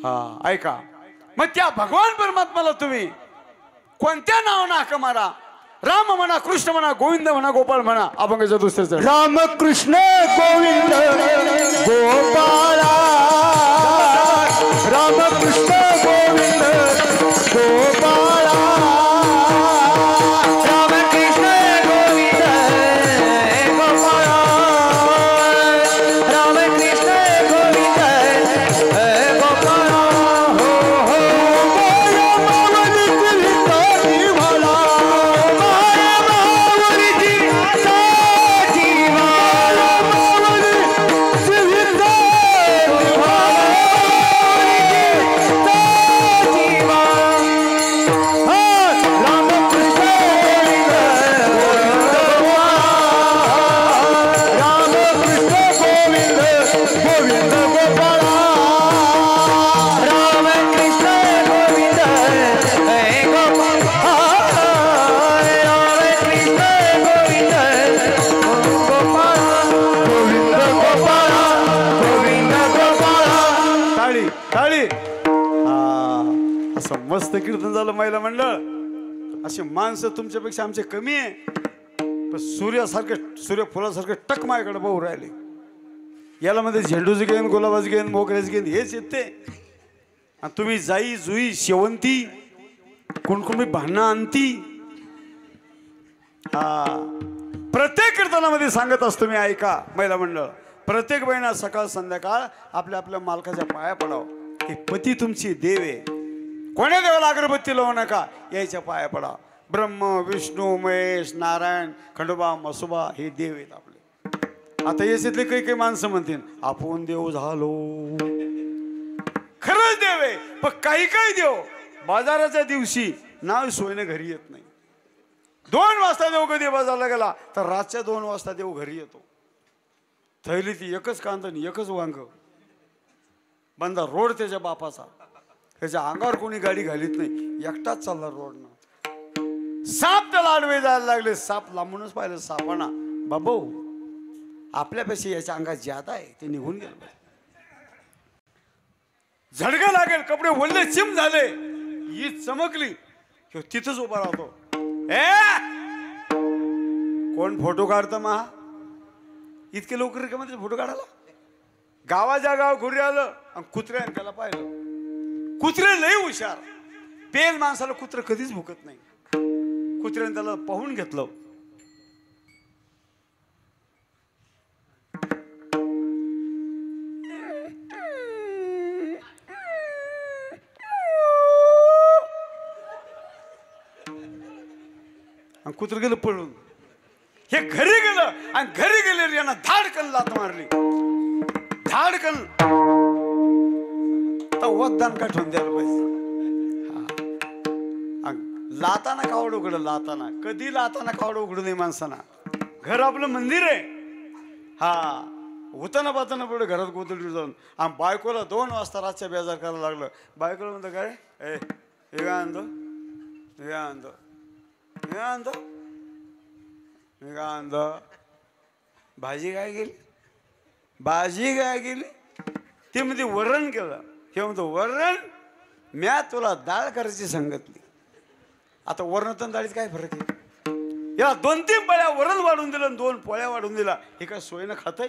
Speaker 1: हा ऐका, मग त्या भगवान परमात्माला तुम्ही कोणत्या नावानं हाक मारा. राम म्हणा, कृष्ण म्हणा, गोविंद म्हणा, गोपाळ म्हणा. अभंगाच्या दुसऱ्याचं
Speaker 3: राम कृष्ण गोविंद गोपाळा, राम कृष्ण गोविंद गोपाळा, राम कृष्ण गोविंद गोपाळा, राम कृष्ण गोविंद गोपाळा. हो हो मावली कीर्तनी मला,
Speaker 1: मस्त कीर्तन झालं महिला मंडळ. अशी माणसं तुमच्यापेक्षा आमचे कमी आहे, पण सूर्यफुलासारखे टक माझ्याकडे पाहू राहिले. याला मध्ये झेंडूचं घेन, गुलाबाचं घेन, मोगऱ्याचं घेन हेच येते. आणि तुम्ही जाई जुई शेवंती कुणकुणी भांडणं आणती. हा प्रत्येक कीर्तनामध्ये सांगत असतो मी. ऐका महिला मंडळ, प्रत्येक बहिणा सकाळ संध्याकाळ आपल्या आपल्या मालकाच्या पाया पडावं. हे पती तुमची देव आहे. कोण्या देवाला अगरबत्ती लावू नका, यायच्या पाया पडा. ब्रह्म, विष्णू, महेश, नारायण, खंडोबा, मसोबा हे देव आहेत आपले. आता याच्यातले काही काही माणसं म्हणतील आपण देव झालो. खरंच देव आहे, पण काही काही देव बाजाराच्या दिवशी नाव सोयीने घरी येत नाही. 2 वाजता देव कधी बाजारला गेला तर रातच्या 2 वाजता देव घरी येतो. थैली ती एकच कांदा आणि एकच वांग. बंदा रोड त्याच्या बापाचा, त्याच्या अंगावर कोणी गाडी घालीत नाही, एकटाच चालला रोडनं. साप त्याला आडवे जायला लागले. साप लांबूनच पाहिलं सापाना, बाबू आपल्यापेक्षा याच्या अंगात ज्यादा आहे, ते निघून गेलं. झडका लागेल, कपडे ओले चिम झाले, ही चमकली, तिथंच उभा राहतो. कोण फोटो काढतं महा? इतके लवकर का मध्ये फोटो काढायला? गावाच्या गाव घुरी आलं आणि कुत्र्याने त्याला पाहिलं. कुत्रे लय हुशार. पेल माणसाला कुत्र कधीच भुकत नाही. कुत्र्याने त्याला पाहून घेतलं. आणि कुत्र गेलं पळून. हे घरी गेलं आणि घरी गेले यांना धाडकन लात मारली. धाडकन वदान का ठेवून द्यायला पाहिजे. लाताना कावड उघड, लाताना कधी लाताना कावड उघडू नये माणसाना. घर आपलं मंदिर आहे. हा होताना पाहताना पुढे घरात गोदडी जाऊन आणि बायकोला 2 वाजता रातच्या बेजार करायला लागलं. बायकोला म्हणतो काय हे काय आणतो हे काय आणतो हे आणतो हे काय आणतो भाजी काय गेली भाजी काय गेली ते म्हणते वरण केलं. हे म्हणतो वरण म्या तुला डाळ करायची सांगितली. आता वरणातून डाळीत काय फरक आहे. याला 2-3 पोळ्या वरण वाढून दिलं आणि 2 पोळ्या वाढून दिला. हे काय सोयीनं खाताय.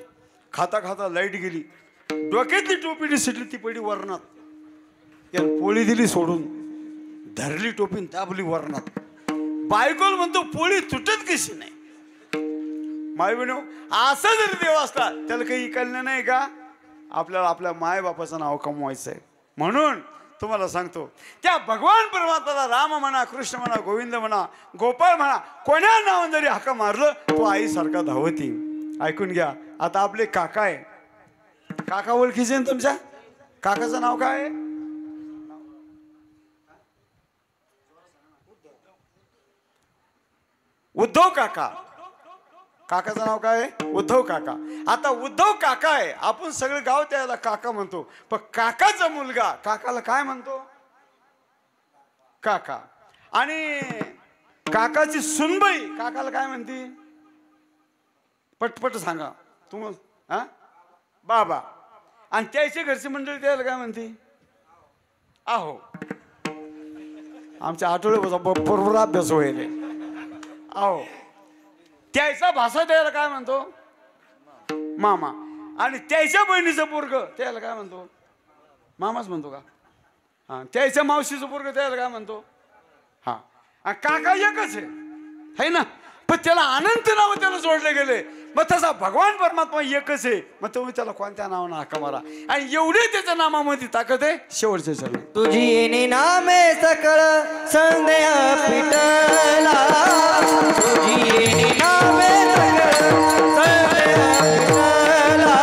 Speaker 1: खाता खाता लाईट गेली. डोक्यातली टोपी सिटली ती पडी वरणात. याला पोळी दिली सोडून धरली टोपीन दाबली वरणात. बायकोल म्हणतो पोळी तुटत कशी नाही. माय बहिण असं जरी देव असला त्याला काही इकायला नाही का. आपल्याला आपल्या मायबापाचं नाव कमवायचं आहे. म्हणून तुम्हाला सांगतो त्या भगवान परमात्म्याला राम म्हणा कृष्ण म्हणा गोविंद म्हणा गोपाळ म्हणा कोण्या नावाने जरी हाका मारलं तो आईसारखा धावती. ऐकून घ्या. आता आपले काका आहे. काका ओळखीचे ना तुमच्या. काकाचं नाव काय आहे. उद्धव काका. काकाचं नाव काय आहे उद्धव काका. आता उद्धव काका आहे. आपण सगळे गाव त्याला काका म्हणतो. पण काकाचा मुलगा काकाला काय म्हणतो काका. आणि काकाची सुनबाई काकाला काय म्हणते पटपट सांगा तुम्ही. हा बाबा. आणि त्याची घरची मंडळी त्याला काय म्हणते आहो. आमच्या आठवडे बरोबर अभ्यास होईल आहो. त्याचा भाषा त्याला काय म्हणतो मामा. आणि त्याच्या बहिणीचं पोरग त्याला काय म्हणतो मामाच म्हणतो का. हा त्याच्या मावशीचं पोरग त्याला काय म्हणतो हा. आणि काका एकच आहे ना. पण त्याला अनंत नाव त्याला जोडले गेले. मग तसा भगवान परमात्मा एकच आहे. मग तुम्ही त्याला कोणत्या नावानं हाका मारा. आणि एवढे त्याच्या नामामध्ये ताकद आहे. शेवटचे चरण
Speaker 3: तुझी येणे नामे सकळ संध्या पिटला. तुझी येणे नामे सकळ संध्या पिटला.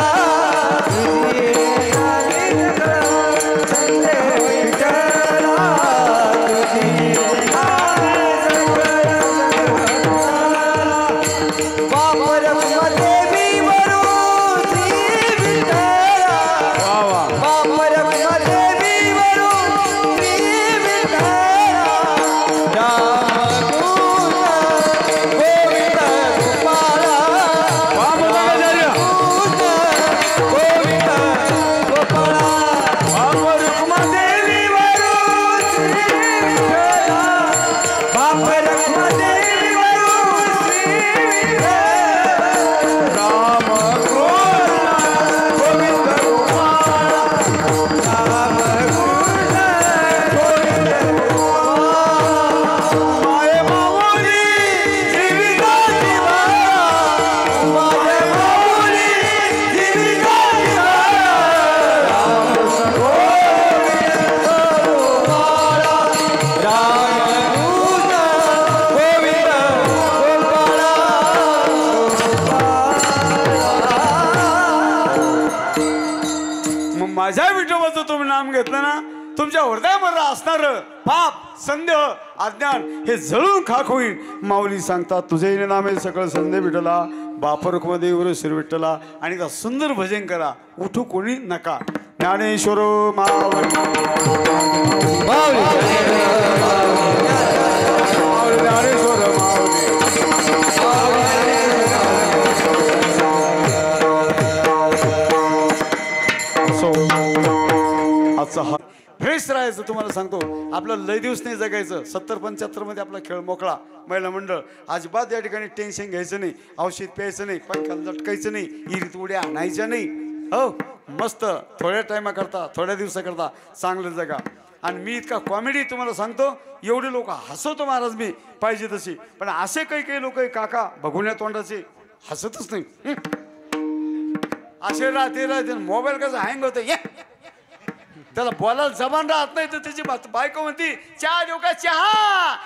Speaker 3: तुझी येणे नामे सकळ संध्या पिटला. तुझी येणे नामे सकळ बापर देवी वरू श्री विठ्ठला. बापर देवी वरू श्री विठ्ठला. गोविंद गोपाळा. गोविंद गोपाळा. देवी वरू श्री विठ्ठला. बापर देवी वरू श्री विठ्ठला. राम कृष्ण गोविंद गोपाळा. राम कृष्ण गोविंद गोपाळा. माय माऊली जीविका निवारा. माय माऊली जीविका निवारा. राम कृष्ण गोविंद गोपाळा. राम कृष्ण गोविंद गोपाळा.
Speaker 1: मग माझ्या विठोबाचं तुम्ही नाम घेतलं ना तुमच्या हृदयामध्ये असणार पाप संदेह अज्ञान हे जळून खाक होईल. माऊली सांगतात तुझे नामे सकळ संदेह विठला. बापर देवर श्री विठ्ठला. आणि का सुंदर भजन करा. उठू कोणी नका. ज्ञानेश्वर माऊली ज्ञानेश्वर माऊली. आजचा हा फ्रेश राहायचं. तुम्हाला सांगतो आपलं लय दिवस नाही जगायचं. 70-75 मध्ये आपला खेळ मोकळा. महिला मंडळ अजिबात या ठिकाणी टेन्शन घ्यायचं नाही. औषध प्यायचं नाही. पंखाला लटकायचं नाही. इरीत उड्या आणायच्या नाही. हो मस्त थोड्या टायमा करता थोड्या दिवसाकरता चांगलं जगा. आणि मी इतका कॉमेडी तुम्हाला सांगतो. एवढे लोक हसवतो महाराज मी पाहिजे तशी. पण असे काही लोक काका बघुण्या तोंडाचे हसतच नाही. असे राहते मोबाईल कसा हँग होतं त्याला बोलायला जबान राहत नाही. तर त्याची बायको म्हणती चहा देऊ का चहा.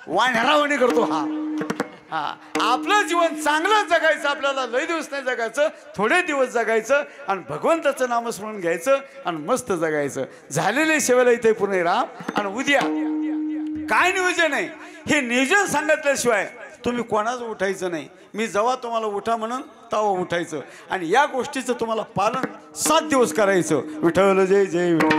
Speaker 1: वाण्यारावणी करतो हा. आपलं जीवन चांगलं जगायचं. आपल्याला लय दिवस नाही जगायचं. थोडे दिवस जगायचं आणि भगवंताचं नामस्मरण घ्यायचं आणि मस्त जगायचं. झालेले सेवेला इथे पुणे राम. आणि उद्या काय नियोजन आहे हे नियोजन सांगितल्याशिवाय तुम्ही कोणाच उठायचं नाही. मी जेव्हा तुम्हाला उठा म्हणून तेव्हा उठायचं आणि या गोष्टीचं तुम्हाला पालन 7 दिवस करायचं. विठ्ठल जय जय विठ्ठल.